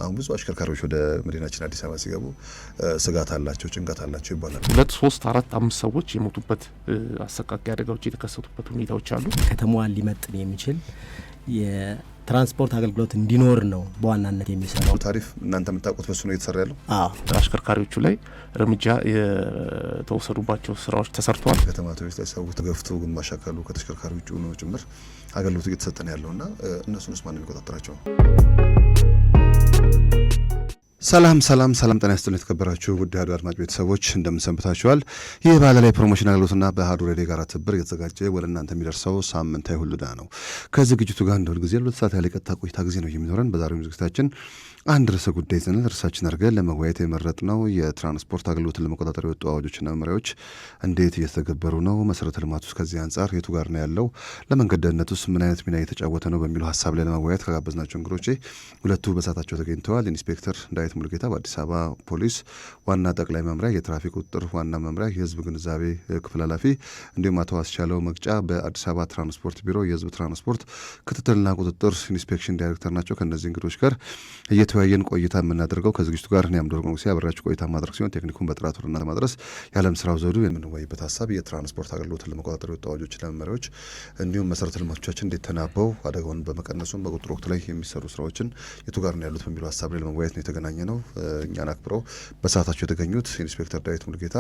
አሁን ብዙ አሽከርካሪዎች ወደ መዲናችን አዲስ አበባ ሲገቡ ስጋት አላቸው፣ ጭንቀት አላቸው ይባላል። 2 3 4 5 ሰዎች የሞቱበት አሰቃቂ አደጋዎች የተከሰቱበት ሁኔታዎች አሉ። ከተማዋን ሊመጥን የሚችል የትራንስፖርት አገልግሎት እንዲኖር ነው በዋናነት የሚሰራው። ታሪፍ እናንተ የምታውቁት በሱ ነው እየተሰራ ያለው። አሽከርካሪዎቹ ላይ እርምጃ የተወሰዱባቸው ስራዎች ተሰርተዋል። ከተማ አውቶቡስ ላይ ሰው ተገፍቶ ግማሽ አካሉ ከተሽከርካሪ ውጭ ሆኖ ጭምር አገልግሎት እየተሰጠ ነው ያለውና እነሱንስ ማን ነው የሚቆጣጠራቸው? ሰላም ጤና ይስጥልኝ የተከበራችሁ ውድ አሐዱ አድማጭ ቤተሰቦች እንደምን ሰንብታችኋል? ይህ ባለላይ ፕሮሞሽን አገልግሎትና በአሐዱ ሬዲዮ ጋር ትብብር እየተዘጋጀ ወደ እናንተ የሚደርሰው ሳምንታዊ ሁሉዳ ነው። ከዝግጅቱ ጋር እንደሁል ጊዜ 2 ሰዓት ያለ ቀጥታ ቆይታ ጊዜ ነው የሚኖረን። በዛሬው ዝግጅታችን አንድ ርዕሰ ጉዳይ ይዘናል። ርዕሳችን አድርገን ለመወያየት የመረጥነው የትራንስፖርት አገልግሎትን ለመቆጣጠር የወጡ አዋጆችና መመሪያዎች እንዴት እየተገበሩ ነው፣ መሰረተ ልማት ውስጥ ከዚህ አንጻር የቱ ጋር ነው ያለው፣ ለመንገድ ደህንነት ውስጥ ምን አይነት ሚና እየተጫወተ ነው በሚለው ሀሳብ ላይ ለመወያየት ከጋበዝናቸው እንግዶቼ ሁለቱ በሰዓታቸው ተገኝተዋል። ኢንስፔክተር ዳዊት ሙሉጌታ በአዲስ አበባ ፖሊስ ዋና ጠቅላይ መምሪያ የትራፊክ ቁጥጥር ዋና መምሪያ የህዝብ ግንዛቤ ክፍል ኃላፊ፣ እንዲሁም አቶ አስቻለው መቅጫ በአዲስ አበባ ትራንስፖርት ቢሮ የህዝብ ትራንስፖርት ክትትልና ቁጥጥር ኢንስፔክሽን ዳይሬክተር ናቸው። ከእነዚህ እንግዶች ጋር እየተወያየን ቆይታ የምናደርገው ከዝግጅቱ ጋር እኔ አምዶር ንጉሴ አብራችሁ ቆይታ ማድረግ ሲሆን ቴክኒኩን በጥራት ወደ እናንተ ማድረስ የዓለም ስራው ዘውዱ የምንወያይበት ሀሳብ የትራንስፖርት አገልግሎትን ለመቆጣጠር የወጡ አዋጆችና መመሪያዎች እንዲሁም መሰረተ ልማቶቻችን እንዴት ተናበው አደጋውን በመቀነሱም በቁጥጥር ወቅት ላይ የሚሰሩ ስራዎችን የቱ ጋር ነው ያሉት በሚለው ሀሳብ ላይ ለመወያየት ነው የተገናኘ ነው። እኛን አክብረው በሰዓታቸው የተገኙት ኢንስፔክተር ዳዊት ሙሉጌታ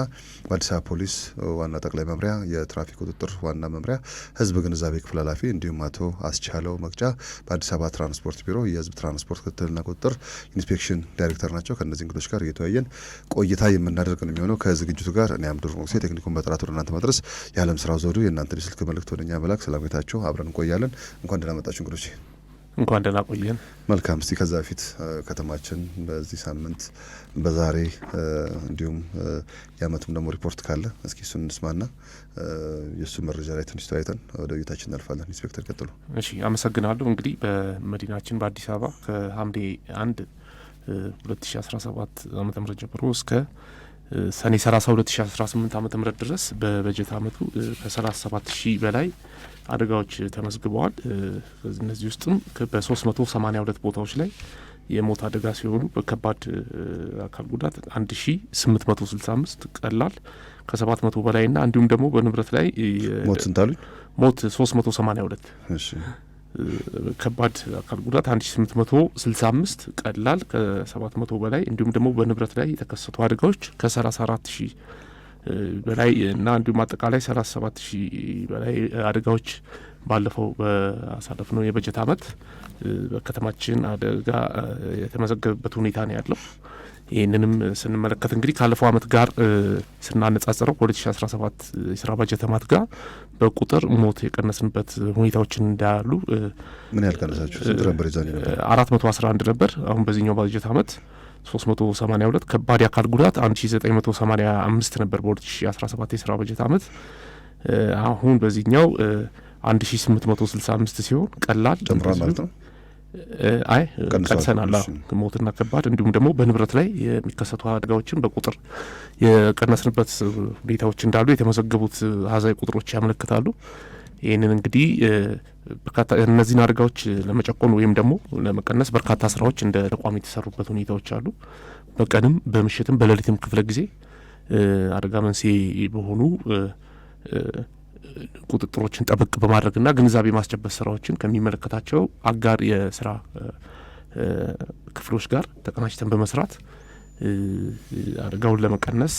በአዲስ አበባ ፖሊስ ዋና ጠቅላይ መምሪያ የትራፊክ ቁጥጥር ዋና መምሪያ ህዝብ ግንዛቤ ክፍል ኃላፊ፣ እንዲሁም አቶ አስቻለው መቅጫ በአዲስ አበባ ትራንስፖርት ቢሮ የህዝብ ትራንስፖርት ክትትልና ቁጥጥር ኢንስፔክሽን ዳይሬክተር ናቸው። ከእነዚህ እንግዶች ጋር እየተወያየን ቆይታ የምናደርግ ነው የሚሆነው። ከዝግጅቱ ጋር እኔ አምዶር ንጉሴ ቴክኒኩን በጥራት ወደ እናንተ ማድረስ የዓለም ስራው ዘውዱ የእናንተ ስልክ መልእክት ወደኛ መላክ ሰላምታችሁ አብረን እንቆያለን። እንኳን ደህና መጣችሁ እንግዶች። እንኳን ደህና ቆየን። መልካም። እስቲ ከዛ በፊት ከተማችን በዚህ ሳምንት በዛሬ እንዲሁም የአመቱም ደግሞ ሪፖርት ካለ እስኪ እሱን እንስማና የእሱ መረጃ ላይ ትንሽ ተወያይተን ወደ ቤታችን እናልፋለን። ኢንስፔክተር ቀጥሉ። እሺ፣ አመሰግናለሁ። እንግዲህ በመዲናችን በአዲስ አበባ ከሐምሌ 1 2017 ዓመተ ምህረት ጀምሮ እስከ ሰኔ 30 2018 ዓመተ ምህረት ድረስ በበጀት አመቱ ከ37,000 በላይ አደጋዎች ተመዝግበዋል። እነዚህ ውስጥም በ382 ቦታዎች ላይ የሞት አደጋ ሲሆኑ በከባድ አካል ጉዳት 1865፣ ቀላል ከ700 በላይና እንዲሁም ደግሞ በንብረት ላይ ሞት ስንታሉኝ ሞት 382። እሺ፣ ከባድ አካል ጉዳት 1865፣ ቀላል ከ700 በላይ እንዲሁም ደግሞ በንብረት ላይ የተከሰቱ አደጋዎች ከ34,000 በላይ እና እንዲሁም አጠቃላይ 37,000 በላይ አደጋዎች ባለፈው በአሳለፍነው የበጀት አመት በከተማችን አደጋ የተመዘገበበት ሁኔታ ነው ያለው። ይህንንም ስንመለከት እንግዲህ ካለፈው አመት ጋር ስናነጻጽረው ከ2017 የስራ በጀት አመት ጋር በቁጥር ሞት የቀነስንበት ሁኔታዎችን እንዳሉ። ምን ያህል ቀነሳችሁ? ስንት ነበር? ይዛኔ ነበር 411 ነበር። አሁን በዚህኛው በጀት አመት 382። ከባድ የአካል ጉዳት 1985 ነበር በ2017 የስራ በጀት አመት። አሁን በዚህኛው 1865 ሲሆን ቀላል ጨምሯል ማለት ነው። አይ ቀንሰናል። ሞትና ከባድ እንዲሁም ደግሞ በንብረት ላይ የሚከሰቱ አደጋዎችን በቁጥር የቀነስንበት ሁኔታዎች እንዳሉ የተመዘገቡት አሃዛዊ ቁጥሮች ያመለክታሉ። ይህንን እንግዲህ እነዚህን አደጋዎች ለመጨቆን ወይም ደግሞ ለመቀነስ በርካታ ስራዎች እንደ ተቋም የተሰሩበት ሁኔታዎች አሉ። በቀንም በምሽትም በሌሊትም ክፍለ ጊዜ አደጋ መንስኤ በሆኑ ቁጥጥሮችን ጠበቅ በማድረግና ግንዛቤ ማስጨበጥ ስራዎችን ከሚመለከታቸው አጋር የስራ ክፍሎች ጋር ተቀናጅተን በመስራት አደጋውን ለመቀነስ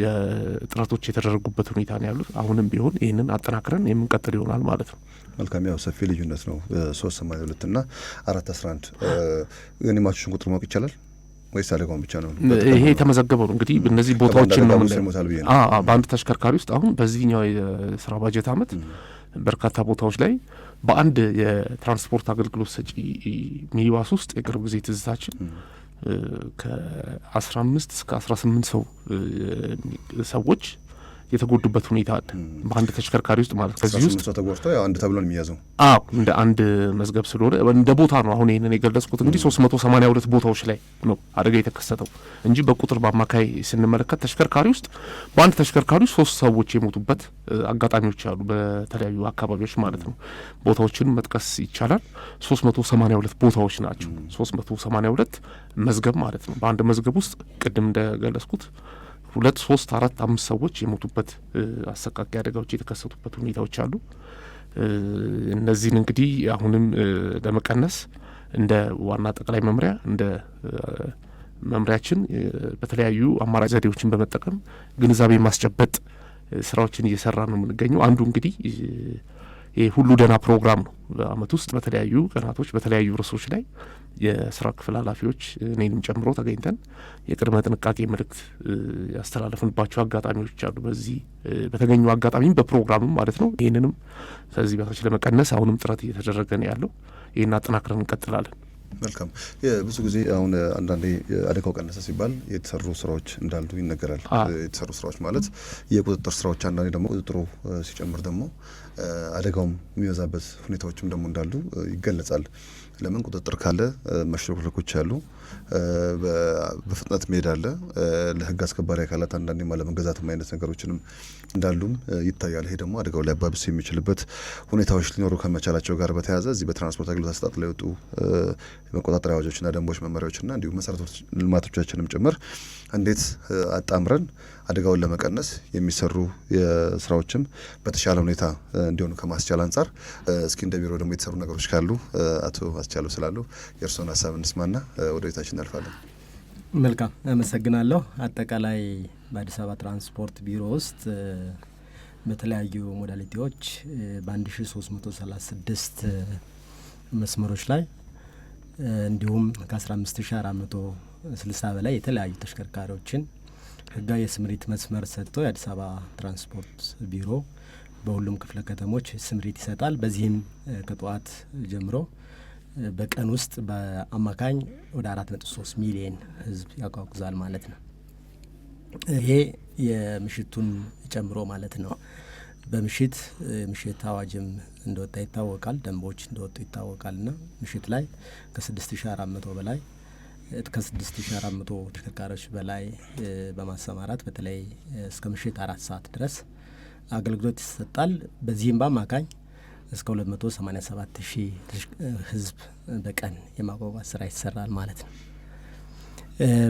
የጥረቶች የተደረጉበት ሁኔታ ነው ያሉት። አሁንም ቢሆን ይህንን አጠናክረን የምንቀጥል ይሆናል ማለት ነው። መልካም። ያው ሰፊ ልዩነት ነው 382 እና 411 የሟቾችን ቁጥር ማወቅ ይቻላል ወይስ አደጋውን ብቻ ነው? ይሄ የተመዘገበው ነው እንግዲህ እነዚህ ቦታዎችን ነው በአንድ ተሽከርካሪ ውስጥ አሁን በዚህኛው የስራ ባጀት አመት በርካታ ቦታዎች ላይ በአንድ የትራንስፖርት አገልግሎት ሰጪ ሚኒባስ ውስጥ የቅርብ ጊዜ ትዝታችን ከ15 እስከ 18 ሰዎች የተጎዱበት ሁኔታ አለ በአንድ ተሽከርካሪ ውስጥ ማለት ከዚህ ውስጥ ተጎድቶ ያው አንድ ተብሎ ነው የሚያዘው። አዎ እንደ አንድ መዝገብ ስለሆነ እንደ ቦታ ነው አሁን ይሄንን የገለጽኩት። እንግዲህ 382 ቦታዎች ላይ ነው አደጋ የተከሰተው እንጂ በቁጥር በአማካይ ስንመለከት ተሽከርካሪ ውስጥ በአንድ ተሽከርካሪ 3 ሰዎች የሞቱበት አጋጣሚዎች አሉ በተለያዩ አካባቢዎች ማለት ነው። ቦታዎችን መጥቀስ ይቻላል። 382 ቦታዎች ናቸው። 382 መዝገብ ማለት ነው። በአንድ መዝገብ ውስጥ ቅድም እንደገለጽኩት 2 3 4 5 ሰዎች የሞቱበት አሰቃቂ አደጋዎች የተከሰቱበት ሁኔታዎች አሉ። እነዚህን እንግዲህ አሁንም ለመቀነስ እንደ ዋና ጠቅላይ መምሪያ እንደ መምሪያችን በተለያዩ አማራጭ ዘዴዎችን በመጠቀም ግንዛቤ ማስጨበጥ ስራዎችን እየሰራ ነው የምንገኘው። አንዱ እንግዲህ ሁሉ ደህና ፕሮግራም ነው። በአመት ውስጥ በተለያዩ ቀናቶች በተለያዩ ርዕሶች ላይ የስራ ክፍል ኃላፊዎች እኔንም ጨምሮ ተገኝተን የቅድመ ጥንቃቄ መልእክት ያስተላለፍንባቸው አጋጣሚዎች አሉ። በዚህ በተገኙ አጋጣሚም በፕሮግራምም ማለት ነው። ይህንንም ከዚህ በታች ለመቀነስ አሁንም ጥረት እየተደረገ ነው ያለው። ይህን አጠናክረን እንቀጥላለን። መልካም። ብዙ ጊዜ አሁን አንዳንዴ አደጋው ቀነሰ ሲባል የተሰሩ ስራዎች እንዳሉ ይነገራል። የተሰሩ ስራዎች ማለት የቁጥጥር ስራዎች፣ አንዳንዴ ደግሞ ቁጥጥሩ ሲጨምር ደግሞ አደጋውም የሚበዛበት ሁኔታዎችም ደግሞ እንዳሉ ይገለጻል። ለምን ቁጥጥር ካለ መሽረክረኮች አሉ፣ በፍጥነት መሄድ አለ፣ ለህግ አስከባሪ አካላት አንዳንዴ አለመገዛትም አይነት ነገሮችንም እንዳሉም ይታያል። ይሄ ደግሞ አደጋው ሊያባብስ የሚችልበት ሁኔታዎች ሊኖሩ ከመቻላቸው ጋር በተያያዘ እዚህ በትራንስፖርት አገልግሎት አሰጣጥ ላይ የወጡ መቆጣጠሪያ አዋጆችና ደንቦች፣ መመሪያዎችና እንዲሁም መሰረተ ልማቶቻችንም ጭምር እንዴት አጣምረን አደጋውን ለመቀነስ የሚሰሩ ስራዎችም በተሻለ ሁኔታ እንዲሆኑ ከማስቻል አንጻር እስኪ እንደ ቢሮ ደግሞ የተሰሩ ነገሮች ካሉ አቶ አስቻለው ስላሉ የእርስዎን ሀሳብ እንስማና ወደ ቤታችን እናልፋለን። መልካም አመሰግናለሁ። አጠቃላይ በአዲስ አበባ ትራንስፖርት ቢሮ ውስጥ በተለያዩ ሞዳሊቲዎች በ1336 መስመሮች ላይ እንዲሁም ከ15460 በላይ የተለያዩ ተሽከርካሪዎችን ህጋዊ የስምሪት መስመር ሰጥቶ የአዲስ አበባ ትራንስፖርት ቢሮ በሁሉም ክፍለ ከተሞች ስምሪት ይሰጣል። በዚህም ከጠዋት ጀምሮ በቀን ውስጥ በአማካኝ ወደ 4.3 ሚሊዮን ህዝብ ያጓጉዛል ማለት ነው። ይሄ የምሽቱን ጨምሮ ማለት ነው። በምሽት ምሽት አዋጅም እንደወጣ ይታወቃል፣ ደንቦች እንደወጡ ይታወቃልና ምሽት ላይ ከ6400 በላይ ከ6400 ተሽከርካሪዎች በላይ በማሰማራት በተለይ እስከ ምሽት 4 ሰዓት ድረስ አገልግሎት ይሰጣል። በዚህም በአማካኝ እስከ 287,000 ህዝብ በቀን የማጓጓዝ ስራ ይሰራል ማለት ነው።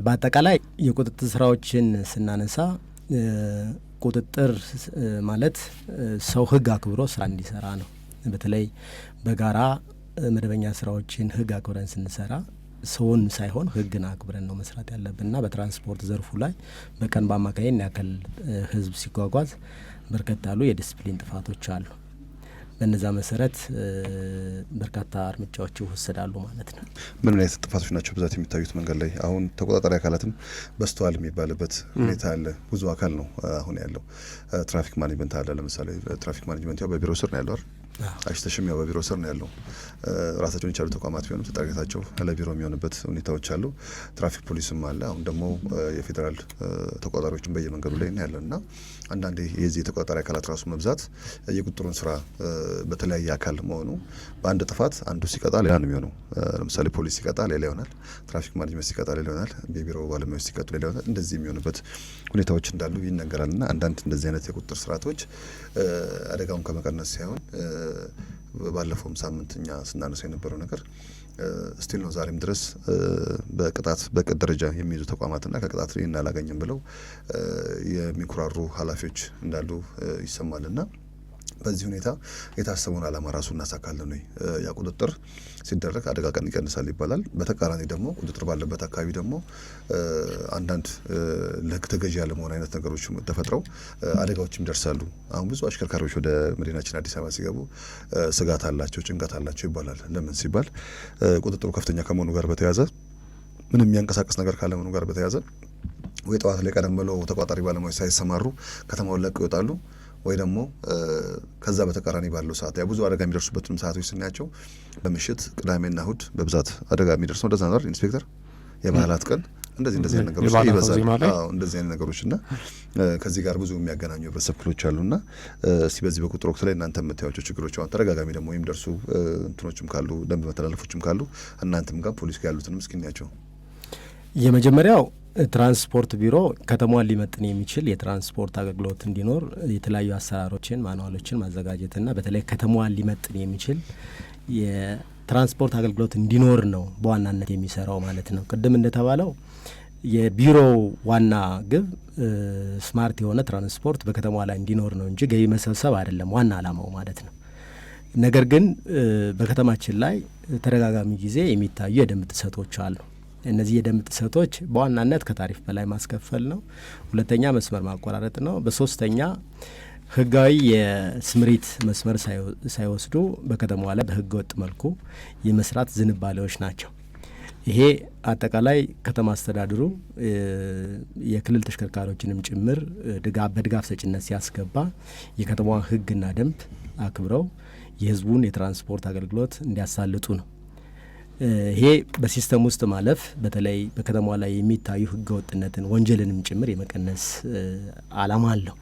በአጠቃላይ የቁጥጥር ስራዎችን ስናነሳ ቁጥጥር ማለት ሰው ህግ አክብሮ ስራ እንዲሰራ ነው። በተለይ በጋራ መደበኛ ስራዎችን ህግ አክብረን ስንሰራ ሰውን ሳይሆን ህግን አክብረን ነው መስራት ያለብንና በትራንስፖርት ዘርፉ ላይ በቀን በአማካይ ያክል ህዝብ ሲጓጓዝ በርከት ያሉ የዲስፕሊን ጥፋቶች አሉ። በነዛ መሰረት በርካታ እርምጃዎች ይወሰዳሉ ማለት ነው። ምን አይነት ጥፋቶች ናቸው ብዛት የሚታዩት መንገድ ላይ? አሁን ተቆጣጣሪ አካላትም በስተዋል የሚባልበት ሁኔታ አለ። ብዙ አካል ነው አሁን ያለው። ትራፊክ ማኔጅመንት አለ። ለምሳሌ ትራፊክ ማኔጅመንት ያው በቢሮ ስር ነው ያለው አይደል? አሽተሽም ያው በቢሮ ስር ነው ያለው። ራሳቸውን የቻሉ ተቋማት ቢሆንም ተጠሪነታቸው ለቢሮ የሚሆንበት ሁኔታዎች አሉ። ትራፊክ ፖሊስም አለ። አሁን ደግሞ የፌዴራል ተቆጣጣሪዎችን በየመንገዱ ላይ ነው ያለና አንዳንዴ የዚህ የተቆጣጣሪ አካላት ራሱ መብዛት የቁጥሩን ስራ በተለያየ አካል መሆኑ በአንድ ጥፋት አንዱ ሲቀጣ ሌላ ነው የሚሆነው። ለምሳሌ ፖሊስ ሲቀጣ ሌላ ይሆናል፣ ትራፊክ ማኔጅመንት ሲቀጣ ሌላ ይሆናል፣ የቢሮ ባለሙያዎች ሲቀጡ ሌላ ይሆናል። እንደዚህ የሚሆንበት ሁኔታዎች እንዳሉ ይነገራልና አንዳንድ እንደዚህ አይነት የቁጥጥር ስርዓቶች አደጋውን ከመቀነስ ሳይሆን ባለፈውም ሳምንት እኛ ስናነሳ የነበረው ነገር ስቲል ነው ዛሬም ድረስ በቅጣት በቅጥ ደረጃ የሚይዙ ተቋማትና ከቅጣት ይህን አላገኝም ብለው የሚኩራሩ ኃላፊዎች እንዳሉ ይሰማልና በዚህ ሁኔታ የታሰበውን ዓላማ ራሱ እናሳካለን ነው። ያ ቁጥጥር ሲደረግ አደጋ ቀን ይቀንሳል ይባላል። በተቃራኒ ደግሞ ቁጥጥር ባለበት አካባቢ ደግሞ አንዳንድ ለሕግ ተገዢ ያለመሆን አይነት ነገሮች ተፈጥረው አደጋዎችም ይደርሳሉ። አሁን ብዙ አሽከርካሪዎች ወደ መዲናችን አዲስ አበባ ሲገቡ ስጋት አላቸው፣ ጭንቀት አላቸው ይባላል። ለምን ሲባል ቁጥጥሩ ከፍተኛ ከመሆኑ ጋር በተያያዘ ምንም የሚያንቀሳቀስ ነገር ካለመሆኑ ጋር በተያያዘ ወይ ጠዋት ላይ ቀደም ብለው ተቋጣሪ ባለሙያዎች ሳይሰማሩ ከተማውን ለቀው ይወጣሉ ወይ ደግሞ ከዛ በተቃራኒ ባለው ሰዓት ያ ብዙ አደጋ የሚደርሱበትም ሰዓቶች ስናያቸው በምሽት ቅዳሜና እሁድ በብዛት አደጋ የሚደርሰው እንደዛ ነው። ኢንስፔክተር የበዓላት ቀን እንደዚህ አይነት ነገሮች ይበዛል። እንደዚህ አይነት ነገሮች እና ከዚህ ጋር ብዙ የሚያገናኙ ህብረተሰብ ክፍሎች አሉና እስቲ በዚህ በቁጥር ወቅት ላይ እናንተ የምታዩቸው ችግሮች አሁን ተደጋጋሚ ደግሞ የሚደርሱ እንትኖችም ካሉ ደንብ መተላለፎችም ካሉ እናንተም ጋር ፖሊስ ጋር ያሉትንም እስኪ እናያቸው። የመጀመሪያው ትራንስፖርት ቢሮ ከተማዋን ሊመጥን የሚችል የትራንስፖርት አገልግሎት እንዲኖር የተለያዩ አሰራሮችን ማኑዋሎችን ማዘጋጀትና በተለይ ከተማዋን ሊመጥን የሚችል የትራንስፖርት አገልግሎት እንዲኖር ነው በዋናነት የሚሰራው ማለት ነው። ቅድም እንደተባለው የቢሮው ዋና ግብ ስማርት የሆነ ትራንስፖርት በከተማዋ ላይ እንዲኖር ነው እንጂ ገቢ መሰብሰብ አይደለም ዋና ዓላማው ማለት ነው። ነገር ግን በከተማችን ላይ ተደጋጋሚ ጊዜ የሚታዩ የደንብ ጥሰቶች አሉ። እነዚህ የደንብ ጥሰቶች በዋናነት ከታሪፍ በላይ ማስከፈል ነው። ሁለተኛ መስመር ማቆራረጥ ነው። በሶስተኛ ህጋዊ የስምሪት መስመር ሳይወስዱ በከተማዋ ላይ በህገ ወጥ መልኩ የመስራት ዝንባሌዎች ናቸው። ይሄ አጠቃላይ ከተማ አስተዳደሩ የክልል ተሽከርካሪዎችንም ጭምር በድጋፍ ሰጭነት ሲያስገባ የከተማዋ ህግና ደንብ አክብረው የህዝቡን የትራንስፖርት አገልግሎት እንዲያሳልጡ ነው። ይሄ በሲስተም ውስጥ ማለፍ በተለይ በከተማዋ ላይ የሚታዩ ህገ ወጥነትን ወንጀልንም ጭምር የመቀነስ ዓላማ አለው።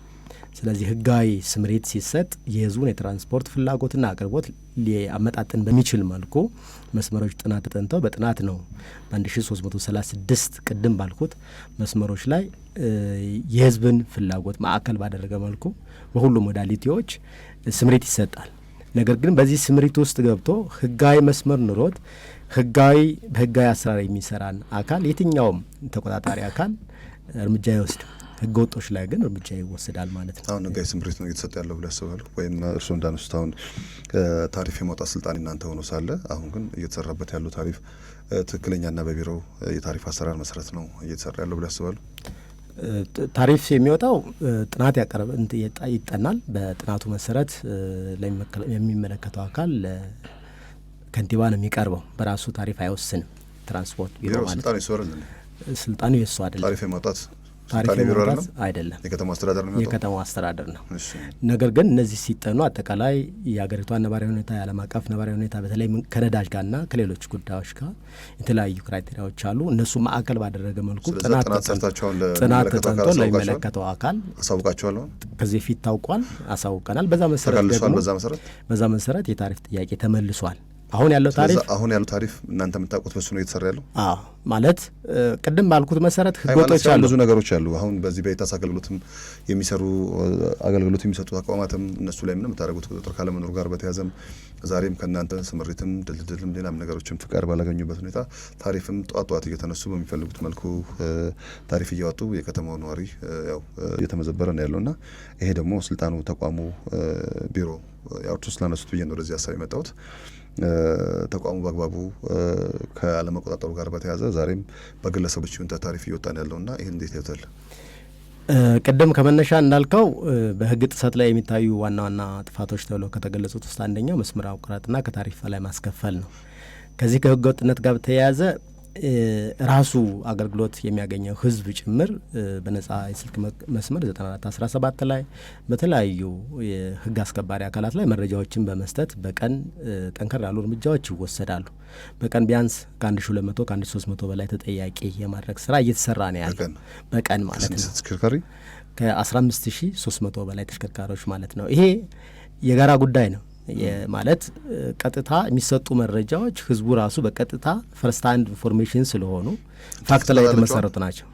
ስለዚህ ህጋዊ ስምሪት ሲሰጥ የህዝቡን የትራንስፖርት ፍላጎትና አቅርቦት ሊያመጣጥን በሚችል መልኩ መስመሮች ጥናት ተጠንተው በጥናት ነው በ1336 ቅድም ባልኩት መስመሮች ላይ የህዝብን ፍላጎት ማዕከል ባደረገ መልኩ በሁሉም ሞዳሊቲዎች ስምሪት ይሰጣል። ነገር ግን በዚህ ስምሪት ውስጥ ገብቶ ህጋዊ መስመር ኑሮት በህጋዊ አሰራር የሚሰራን አካል የትኛውም ተቆጣጣሪ አካል እርምጃ አይወስድም። ህገ ወጦች ላይ ግን እርምጃ ይወስዳል ማለት ነው። አሁን ህጋዊ ስምሪት ነው እየተሰጠ ያለው ብለው ያስባሉ ወይም እርስዎ እንዳነሱት አሁን ታሪፍ የማውጣት ስልጣን እናንተ ሆኖ ሳለ አሁን ግን እየተሰራበት ያለው ታሪፍ ትክክለኛና በቢሮው የታሪፍ አሰራር መሰረት ነው እየተሰራ ያለው ብለው ያስባሉ? ታሪፍ የሚወጣው ጥናት ይጠናል። በጥናቱ መሰረት የሚመለከተው አካል ከንቲባ ነው የሚቀርበው። በራሱ ታሪፍ አይወስንም። ትራንስፖርት ቢሮ ማለት ስልጣኑ የሱ አይደለም። ታሪፍ የማውጣት አይደለም፣ የከተማ አስተዳደር ነው። የከተማው አስተዳደር ነው። ነገር ግን እነዚህ ሲጠኑ አጠቃላይ የሀገሪቷን ነባራዊ ሁኔታ፣ የዓለም አቀፍ ነባራዊ ሁኔታ በተለይ ከነዳጅ ጋርና ከሌሎች ጉዳዮች ጋር የተለያዩ ክራይቴሪያዎች አሉ። እነሱ ማዕከል ባደረገ መልኩ ጥናት ተጠንቶ ለሚመለከተው አካል አሳውቃቸዋል። ከዚህ ፊት ታውቋል፣ አሳውቀናል። በዛ መሰረት የታሪፍ ጥያቄ ተመልሷል። አሁን ያለው ታሪፍ እናንተ የምታውቁት በሱ ነው እየተሰራ ያለው። ማለት ቅድም ባልኩት መሰረት ህገወጦች አሉ፣ ብዙ ነገሮች አሉ። አሁን በዚህ በኢታስ አገልግሎትም የሚሰሩ አገልግሎት የሚሰጡ ተቋማትም እነሱ ላይ ምንም የምታደርጉት ቁጥጥር ካለመኖሩ ጋር በተያዘም ዛሬም ከእናንተ ስምሪትም ድልድልም ሌላም ነገሮችም ፍቃድ ባላገኙበት ሁኔታ ታሪፍም ጠዋት እየተነሱ በሚፈልጉት መልኩ ታሪፍ እያወጡ የከተማው ነዋሪ ያው እየተመዘበረ ነው ያለውና ይሄ ደግሞ ስልጣኑ ተቋሙ ቢሮ ያው ስላነሱት ብዬ ነው ወደዚህ ሀሳብ የመጣሁት። ተቋሙ በአግባቡ ከአለመቆጣጠሩ ጋር በተያያዘ ዛሬም በግለሰቦች ይሁንታ ታሪፍ እየወጣን ያለውና ይህን እንዴት ያዩታል? ቅድም ከመነሻ እንዳልከው በህግ ጥሰት ላይ የሚታዩ ዋና ዋና ጥፋቶች ተብለው ከተገለጹት ውስጥ አንደኛው መስመር ማቆራረጥና ከታሪፍ በላይ ማስከፈል ነው። ከዚህ ከህገ ወጥነት ጋር በተያያዘ ራሱ አገልግሎት የሚያገኘው ህዝብ ጭምር በነጻ የስልክ መስመር 9417 ላይ በተለያዩ የህግ አስከባሪ አካላት ላይ መረጃዎችን በመስጠት በቀን ጠንከር ያሉ እርምጃዎች ይወሰዳሉ። በቀን ቢያንስ ከ1200 ከ1300 በላይ ተጠያቂ የማድረግ ስራ እየተሰራ ነው ያለው። በቀን ማለት ነው ተሽከርካሪ ከ15300 በላይ ተሽከርካሪዎች ማለት ነው። ይሄ የጋራ ጉዳይ ነው። ማለት ቀጥታ የሚሰጡ መረጃዎች ህዝቡ ራሱ በቀጥታ ፈርስት ሃንድ ኢንፎርሜሽን ስለሆኑ ፋክት ላይ የተመሰረቱ ናቸው።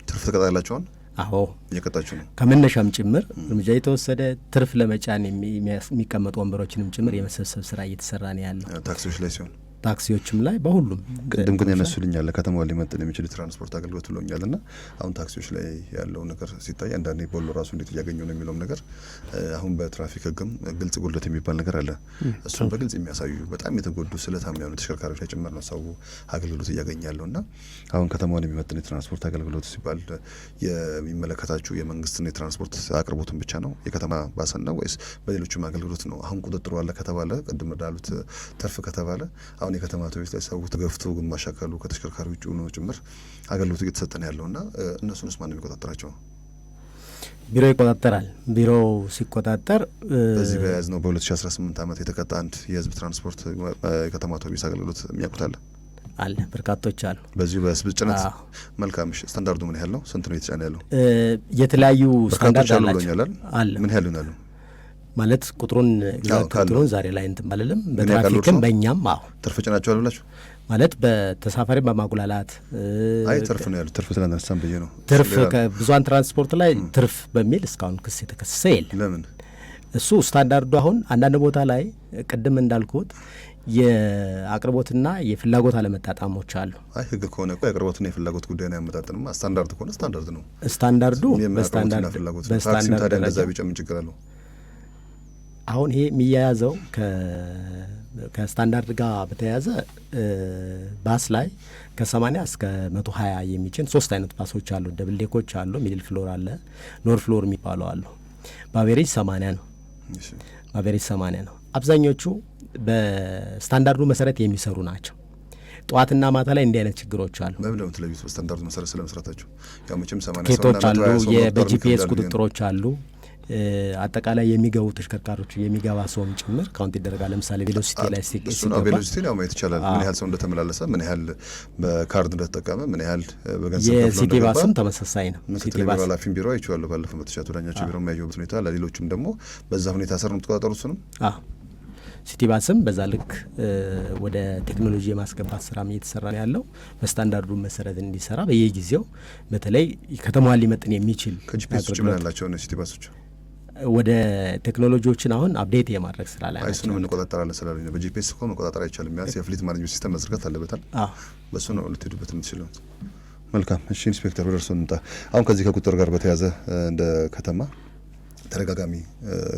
ትርፍ ተቀጣላቸውን? አዎ እየቀጣችሁ ነው። ከመነሻም ጭምር እርምጃ የተወሰደ ትርፍ ለመጫን የሚቀመጡ ወንበሮችንም ጭምር የመሰብሰብ ስራ እየተሰራ ነው ያለው። ታክሲዎች ላይ ሲሆን ታክሲዎችም ላይ በሁሉም ቅድም ግን ያነሱልኛል ከተማዋ ሊመጥን የሚችል ትራንስፖርት አገልግሎት ብሎኛል ና አሁን ታክሲዎች ላይ ያለው ነገር ሲታይ አንዳንዴ ቦሎ ራሱ እንዴት እያገኙ ነው የሚለውም ነገር አሁን በትራፊክ ህግም ግልጽ ጉድለት የሚባል ነገር አለ። እሱም በግልጽ የሚያሳዩ በጣም የተጎዱ ስለታም ያሉ ተሽከርካሪዎች ላይ ጭምር ነው ሰው አገልግሎት እያገኘ ያለው ና አሁን ከተማዋን የሚመጥን የትራንስፖርት አገልግሎት ሲባል የሚመለከታችሁ የመንግስትን የትራንስፖርት አቅርቦትን ብቻ ነው የከተማ ባሰን ነው ወይስ በሌሎችም አገልግሎት ነው? አሁን ቁጥጥሩ አለ ከተባለ ቅድም እንዳሉት ትርፍ ከተባለ አሁን የከተማ አውቶቡስ ላይ ሰው ተገፍቶ ግማሽ አካሉ ከተሽከርካሪ ውጭ ሆኖ ጭምር አገልግሎት እየተሰጠ ነው ያለውና እነሱንስ ማን ነው የሚቆጣጠራቸው? ቢሮ ይቆጣጠራል። ቢሮ ሲቆጣጠር በዚህ በያዝ ነው በ2018 ዓመት የተቀጣ አንድ የህዝብ ትራንስፖርት የከተማ አውቶቡስ አገልግሎት የሚያውቁት አለ? አለ በርካቶች አሉ። በዚሁ በህዝብ ጭነት መልካም። ስታንዳርዱ ምን ያህል ነው? ስንት ነው የተጫነ ያለው? የተለያዩ ስታንዳርድ አላቸው። አለ ምን ያህል ይሆናሉ ማለት ቁጥሩን ቁጥሩን ዛሬ ላይ እንትን ባለለም በትራፊክም በእኛም ትርፍ ጭናቸዋል ብላችሁ ማለት በተሳፋሪ በማጉላላት አይ ትርፍ ነው ያሉት። ትርፍ ስለነሳም ብዬ ነው። ትርፍ ከብዙሃን ትራንስፖርት ላይ ትርፍ በሚል እስካሁን ክስ የተከሰሰ የለም። ለምን? እሱ ስታንዳርዱ አሁን አንዳንድ ቦታ ላይ ቅድም እንዳልኩት የአቅርቦትና የፍላጎት አለመጣጣሞች አሉ። አይ ህግ ከሆነ እኮ የአቅርቦትና የፍላጎት ጉዳይ ነው ያመጣጥንም። ስታንዳርድ ከሆነ ስታንዳርድ ነው። ስታንዳርዱ በስታንዳርድ ታዲያ እንደዛ ቢጫ ምን ችግር አለው? አሁን ይሄ የሚያያዘው ከስታንዳርድ ጋር በተያያዘ ባስ ላይ ከ80 እስከ 120 የሚጭን 3 አይነት ባሶች አሉ። ደብል ዴኮች አሉ፣ ሚድል ፍሎር አለ፣ ኖር ፍሎር የሚባሉ አሉ። በአቬሬጅ 80 ነው። በአቬሬጅ 80 ነው። አብዛኞቹ በስታንዳርዱ መሰረት የሚሰሩ ናቸው። ጠዋትና ማታ ላይ እንዲህ አይነት ችግሮች አሉ። በምንድነው ተለዩት? በስታንዳርዱ መሰረት ስለመስራታቸው ያው መቼም 80 ኬቶች አሉ፣ በጂፒኤስ ቁጥጥሮች አሉ። አጠቃላይ የሚገቡ ተሽከርካሪዎች የሚገባ ሰውም ጭምር ካውንት ይደረጋል። ለምሳሌ ቬሎሲቲ ላይ ሲገባ ቬሎሲቲ ነው ማየት ይቻላል። ምን ያህል ሰው እንደተመላለሰ፣ ምን ያህል በካርድ እንደተጠቀመ፣ ምን ያህል በገንዘብ ከፍሎ የሲቲ ባስም ተመሳሳይ ነው። ሲቲ ባስ ኃላፊም ቢሮ አይቼዋለሁ ባለፈው በተሻቱ ዳኛቸው ቢሮ የሚያየውበት ሁኔታ ለሌሎችም ደግሞ በዛ ሁኔታ ሰር ነው ተቆጣጠሩት ነው። ሲቲ ባስም በዛ ልክ ወደ ቴክኖሎጂ የማስገባት ስራም እየተሰራ ነው ያለው። በስታንዳርዱ መሰረት እንዲሰራ በየጊዜው በተለይ ከተማዋን ሊመጥን የሚችል ከጂፒኤስ ውጭ ምን ያላቸው ነው ሲቲ ባሶች ወደ ቴክኖሎጂዎችን አሁን አፕዴት የማድረግ ስራ ላይ አይሱን እንቆጣጠራለን ስላለ ነው። በጂፒኤስ እኮ መቆጣጠር አይቻልም። ቢያንስ የፍሊት ማኔጅመንት ሲስተም መዘርጋት አለበታል። በሱ ነው ልትሄዱበት የምትችለው። መልካም እሺ፣ ኢንስፔክተር ወደ እርስዎ እንምጣ። አሁን ከዚህ ከቁጥር ጋር በተያያዘ እንደ ከተማ ተደጋጋሚ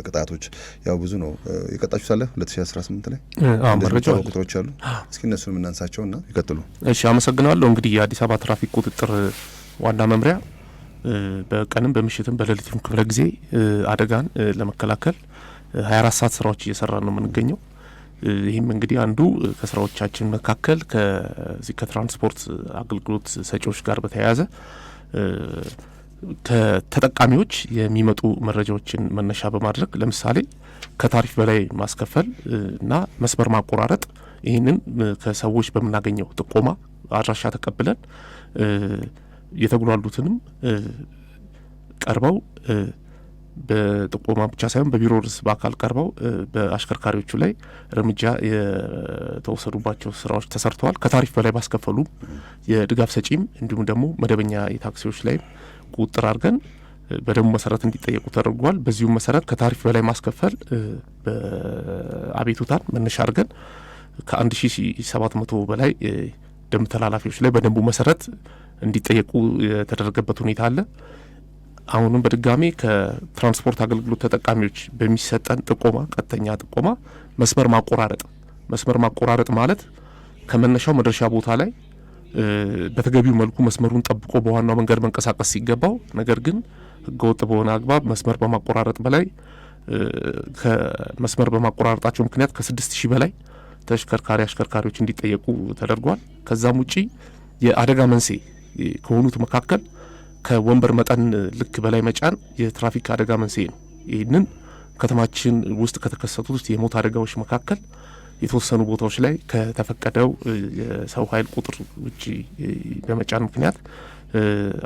ቅጣቶች ያው ብዙ ነው የቀጣችሁ ሳለ 2018 ላይ መረጃው ቁጥሮች አሉ። እስኪ እነሱን የምናንሳቸውና ይቀጥሉ። እሺ፣ አመሰግናለሁ። እንግዲህ የአዲስ አበባ ትራፊክ ቁጥጥር ዋና መምሪያ በቀንም በምሽትም በሌሊትም ክፍለ ጊዜ አደጋን ለመከላከል 24 ሰዓት ስራዎች እየሰራ ነው የምንገኘው። ይህም እንግዲህ አንዱ ከስራዎቻችን መካከል ከዚህ ከትራንስፖርት አገልግሎት ሰጪዎች ጋር በተያያዘ ከተጠቃሚዎች የሚመጡ መረጃዎችን መነሻ በማድረግ ለምሳሌ ከታሪፍ በላይ ማስከፈል እና መስመር ማቆራረጥ፣ ይህንን ከሰዎች በምናገኘው ጥቆማ አድራሻ ተቀብለን የተጉላሉትንም ቀርበው በጥቆማ ብቻ ሳይሆን በቢሮ ርዕስ በአካል ቀርበው በአሽከርካሪዎቹ ላይ እርምጃ የተወሰዱባቸው ስራዎች ተሰርተዋል። ከታሪፍ በላይ ባስከፈሉ የድጋፍ ሰጪም እንዲሁም ደግሞ መደበኛ የታክሲዎች ላይ ቁጥጥር አድርገን በደንቡ መሰረት እንዲጠየቁ ተደርጓል። በዚሁም መሰረት ከታሪፍ በላይ ማስከፈል በአቤቱታን መነሻ አድርገን ከ1700 በላይ ደንብ ተላላፊዎች ላይ በደንቡ መሰረት እንዲጠየቁ የተደረገበት ሁኔታ አለ። አሁንም በድጋሚ ከትራንስፖርት አገልግሎት ተጠቃሚዎች በሚሰጠን ጥቆማ፣ ቀጥተኛ ጥቆማ መስመር ማቆራረጥ ማለት ከመነሻው መድረሻ ቦታ ላይ በተገቢው መልኩ መስመሩን ጠብቆ በዋናው መንገድ መንቀሳቀስ ሲገባው ነገር ግን ህገወጥ በሆነ አግባብ መስመር በማቆራረጥ በላይ ከመስመር በማቆራረጣቸው ምክንያት ከ6000 በላይ አሽከርካሪዎች እንዲጠየቁ ተደርጓል። ከዛም ውጪ የአደጋ መንስኤ ከሆኑት መካከል ከወንበር መጠን ልክ በላይ መጫን የትራፊክ አደጋ መንስኤ ነው። ይህንን ከተማችን ውስጥ ከተከሰቱት የሞት አደጋዎች መካከል የተወሰኑ ቦታዎች ላይ ከተፈቀደው የሰው ኃይል ቁጥር ውጪ በመጫን ምክንያት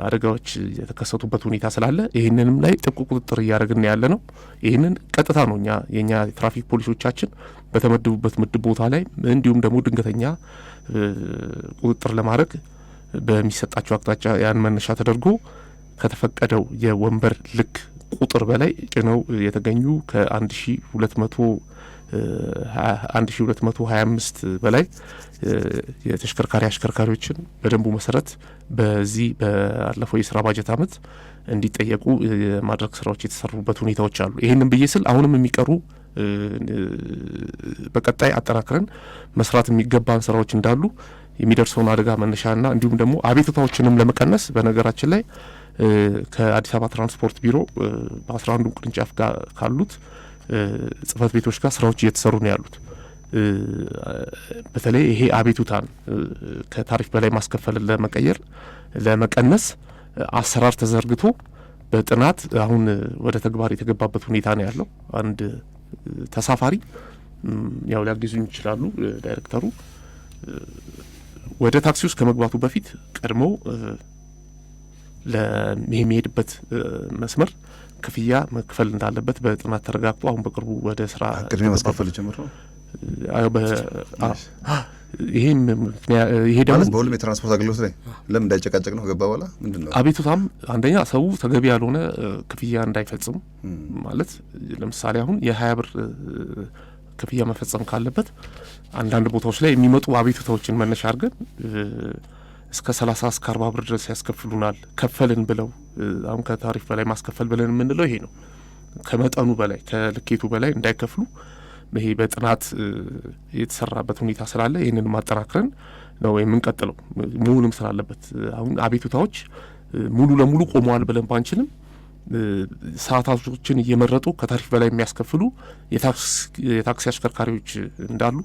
አደጋዎች የተከሰቱበት ሁኔታ ስላለ ይህንንም ላይ ጥብቅ ቁጥጥር እያደረግን ያለ ነው። ይህንን ቀጥታ ነው የኛ የትራፊክ ፖሊሶቻችን በተመደቡበት ምድብ ቦታ ላይ እንዲሁም ደግሞ ድንገተኛ ቁጥጥር ለማድረግ በሚሰጣቸው አቅጣጫ ያን መነሻ ተደርጎ ከተፈቀደው የወንበር ልክ ቁጥር በላይ ጭነው የተገኙ ከ1225 በላይ አሽከርካሪዎችን በደንቡ መሰረት በዚህ ባለፈው የስራ ባጀት ዓመት እንዲጠየቁ የማድረግ ስራዎች የተሰሩበት ሁኔታዎች አሉ። ይህንን ብዬ ስል አሁንም የሚቀሩ በቀጣይ አጠናክረን መስራት የሚገባን ስራዎች እንዳሉ የሚደርሰውን አደጋ መነሻና እንዲሁም ደግሞ አቤቱታዎችንም ለመቀነስ በነገራችን ላይ ከአዲስ አበባ ትራንስፖርት ቢሮ በ11 ቅርንጫፍ ጋር ካሉት ጽህፈት ቤቶች ጋር ስራዎች እየተሰሩ ነው ያሉት። በተለይ ይሄ አቤቱታን ከታሪፍ በላይ ማስከፈልን ለመቀነስ አሰራር ተዘርግቶ በጥናት አሁን ወደ ተግባር የተገባበት ሁኔታ ነው ያለው። አንድ ተሳፋሪ ያው ሊያግዙኝ ይችላሉ ዳይሬክተሩ ወደ ታክሲ ውስጥ ከመግባቱ በፊት ቀድሞ ለሚሄድበት መስመር ክፍያ መክፈል እንዳለበት በጥናት ተረጋግጦ አሁን በቅርቡ ወደ ስራ ቅድሚያ ማስከፈል ጀምሮ ይሄም ይሄ ደግሞ በሁሉም የትራንስፖርት አገልግሎት ላይ ለምን እንዳይጨቃጨቅ ነው? ገባ በኋላ ምንድነው አቤቱታም አንደኛ ሰው ተገቢ ያልሆነ ክፍያ እንዳይፈጽም ማለት ለምሳሌ አሁን የ20 ብር ክፍያ መፈጸም ካለበት አንዳንድ ቦታዎች ላይ የሚመጡ አቤቱታዎችን መነሻ አድርገን እስከ 30 እስከ 40 ብር ድረስ ያስከፍሉናል ከፈልን ብለው አሁን ከታሪፍ በላይ ማስከፈል ብለን የምንለው ይሄ ነው። ከመጠኑ በላይ ከልኬቱ በላይ እንዳይከፍሉ ይሄ በጥናት የተሰራበት ሁኔታ ስላለ ይህንን ማጠናክረን ነው የምንቀጥለው መሆንም ስላለበት አሁን አቤቱታዎች ሙሉ ለሙሉ ቆመዋል ብለን ባንችልም ሰዓታቶችን እየመረጡ ከታሪፍ በላይ የሚያስከፍሉ የታክሲ አሽከርካሪዎች እንዳሉ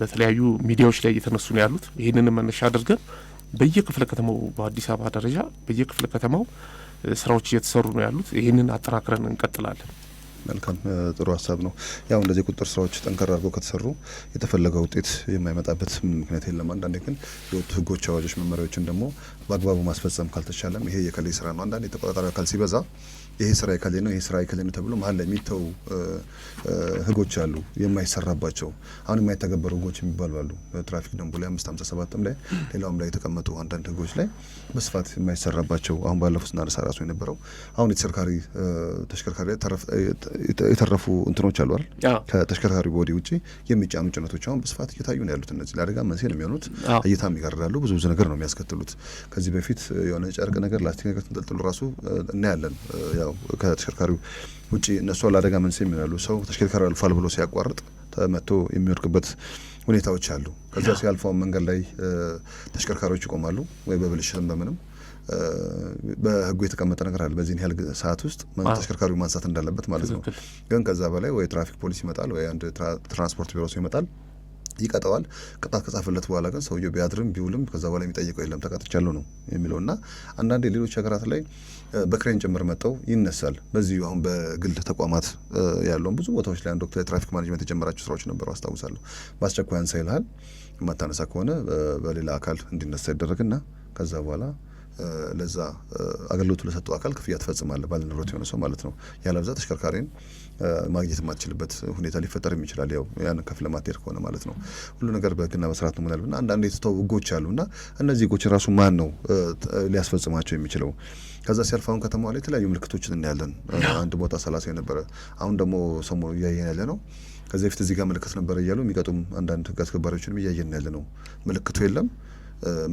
በተለያዩ ሚዲያዎች ላይ እየተነሱ ነው ያሉት። ይህንን መነሻ አድርገን በየክፍለ ከተማው በአዲስ አበባ ደረጃ በየክፍለ ከተማው ስራዎች እየተሰሩ ነው ያሉት። ይህንን አጠናክረን እንቀጥላለን። መልካም ጥሩ ሀሳብ ነው። ያው እንደዚህ ቁጥጥር ስራዎች ጠንከር አድርገው ከተሰሩ የተፈለገው ውጤት የማይመጣበት ምክንያት የለም። አንዳንዴ ግን የወጡ ህጎች፣ አዋጆች፣ መመሪያዎችን ደግሞ በአግባቡ ማስፈጸም ካልተቻለም ይሄ የከሌ ስራ ነው። አንዳንዴ የተቆጣጣሪ አካል ሲበዛ ይሄ ስራ የከሌ ነው፣ ይሄ ስራ የከሌ ነው ተብሎ መሀል ላይ የሚተው ህጎች አሉ የማይሰራባቸው። አሁን የማይተገበሩ ህጎች የሚባሉ አሉ። ትራፊክ ደንቡ ላይ 557ም ላይ ሌላውም ላይ የተቀመጡ አንዳንድ ህጎች ላይ በስፋት የማይሰራባቸው አሁን ባለፉት ስናነሳ ራሱ የነበረው አሁን ተሽከርካሪ የተረፉ እንትኖች አሉ አይደል? ከተሽከርካሪ ቦዲ ውጪ የሚጫኑ ጭነቶች አሁን በስፋት እየታዩ ነው ያሉት። እነዚህ ለአደጋ መንስኤ ነው የሚሆኑት። እይታም ይጋርዳሉ። ብዙ ነገር ነው የሚያስከትሉት። ከዚህ በፊት የሆነ ጨርቅ ነገር ላስቲክ ነገር ተንጠልጥሎ ራሱ እናያለን። ያው ከተሽከርካሪው ውጪ እነሱ ለአደጋ መንስኤ የሚሆናሉ። ሰው ተሽከርካሪ አልፏል ብሎ ሲያቋርጥ ተመቶ የሚወድቅበት ሁኔታዎች አሉ። ከዛ ሲያልፈው መንገድ ላይ ተሽከርካሪዎች ይቆማሉ ወይ በብልሽትም በምንም በህጉ የተቀመጠ ነገር አለ። በዚህን ያህል ሰዓት ውስጥ ተሽከርካሪው ማንሳት እንዳለበት ማለት ነው። ግን ከዛ በላይ ወይ ትራፊክ ፖሊስ ይመጣል ወይ አንድ ትራንስፖርት ቢሮ ሰው ይመጣል፣ ይቀጠዋል። ቅጣት ከጻፈለት በኋላ ግን ሰውየው ቢያድርም ቢውልም ከዛ በኋላ የሚጠይቀው የለም ተቀጥቻለሁ ነው የሚለውና አንዳንዴ ሌሎች ሀገራት ላይ በክሬን ጭምር መጠው ይነሳል። በዚሁ አሁን በግል ተቋማት ያለውን ብዙ ቦታዎች ላይ አንድ ወቅት የትራፊክ ማኔጅመንት የጀመራቸው ስራዎች ነበሩ አስታውሳለሁ። በአስቸኳይ አንሳ ይልሃል። የማታነሳ ከሆነ በሌላ አካል እንዲነሳ ይደረግና ከዛ በኋላ ለዛ አገልግሎቱ ለሰጡ አካል ክፍያ ትፈጽማለህ፣ ባለ ንብረት የሆነ ሰው ማለት ነው። ያለበዛ ተሽከርካሪን ማግኘት የማትችልበት ሁኔታ ሊፈጠር ይችላል። ያው ያንን ከፍ ለማትሄድ ከሆነ ማለት ነው። ሁሉ ነገር በህግና በስርዓት ነው ምናልብና አንዳንድ የተተው ህጎች አሉና እነዚህ ህጎች ራሱ ማን ነው ሊያስፈጽማቸው የሚችለው? ከዛ ሲያልፍ አሁን ከተማዋ ላይ የተለያዩ ምልክቶችን እናያለን። አንድ ቦታ 30 የነበረ አሁን ደግሞ ሰሞኑን እያየን ያለ ነው። ከዚህ በፊት እዚህ ጋር ምልክት ነበረ እያሉ የሚቀጡም አንዳንድ ህግ አስከባሪዎችንም እያየን ያለ ነው። ምልክቱ የለም።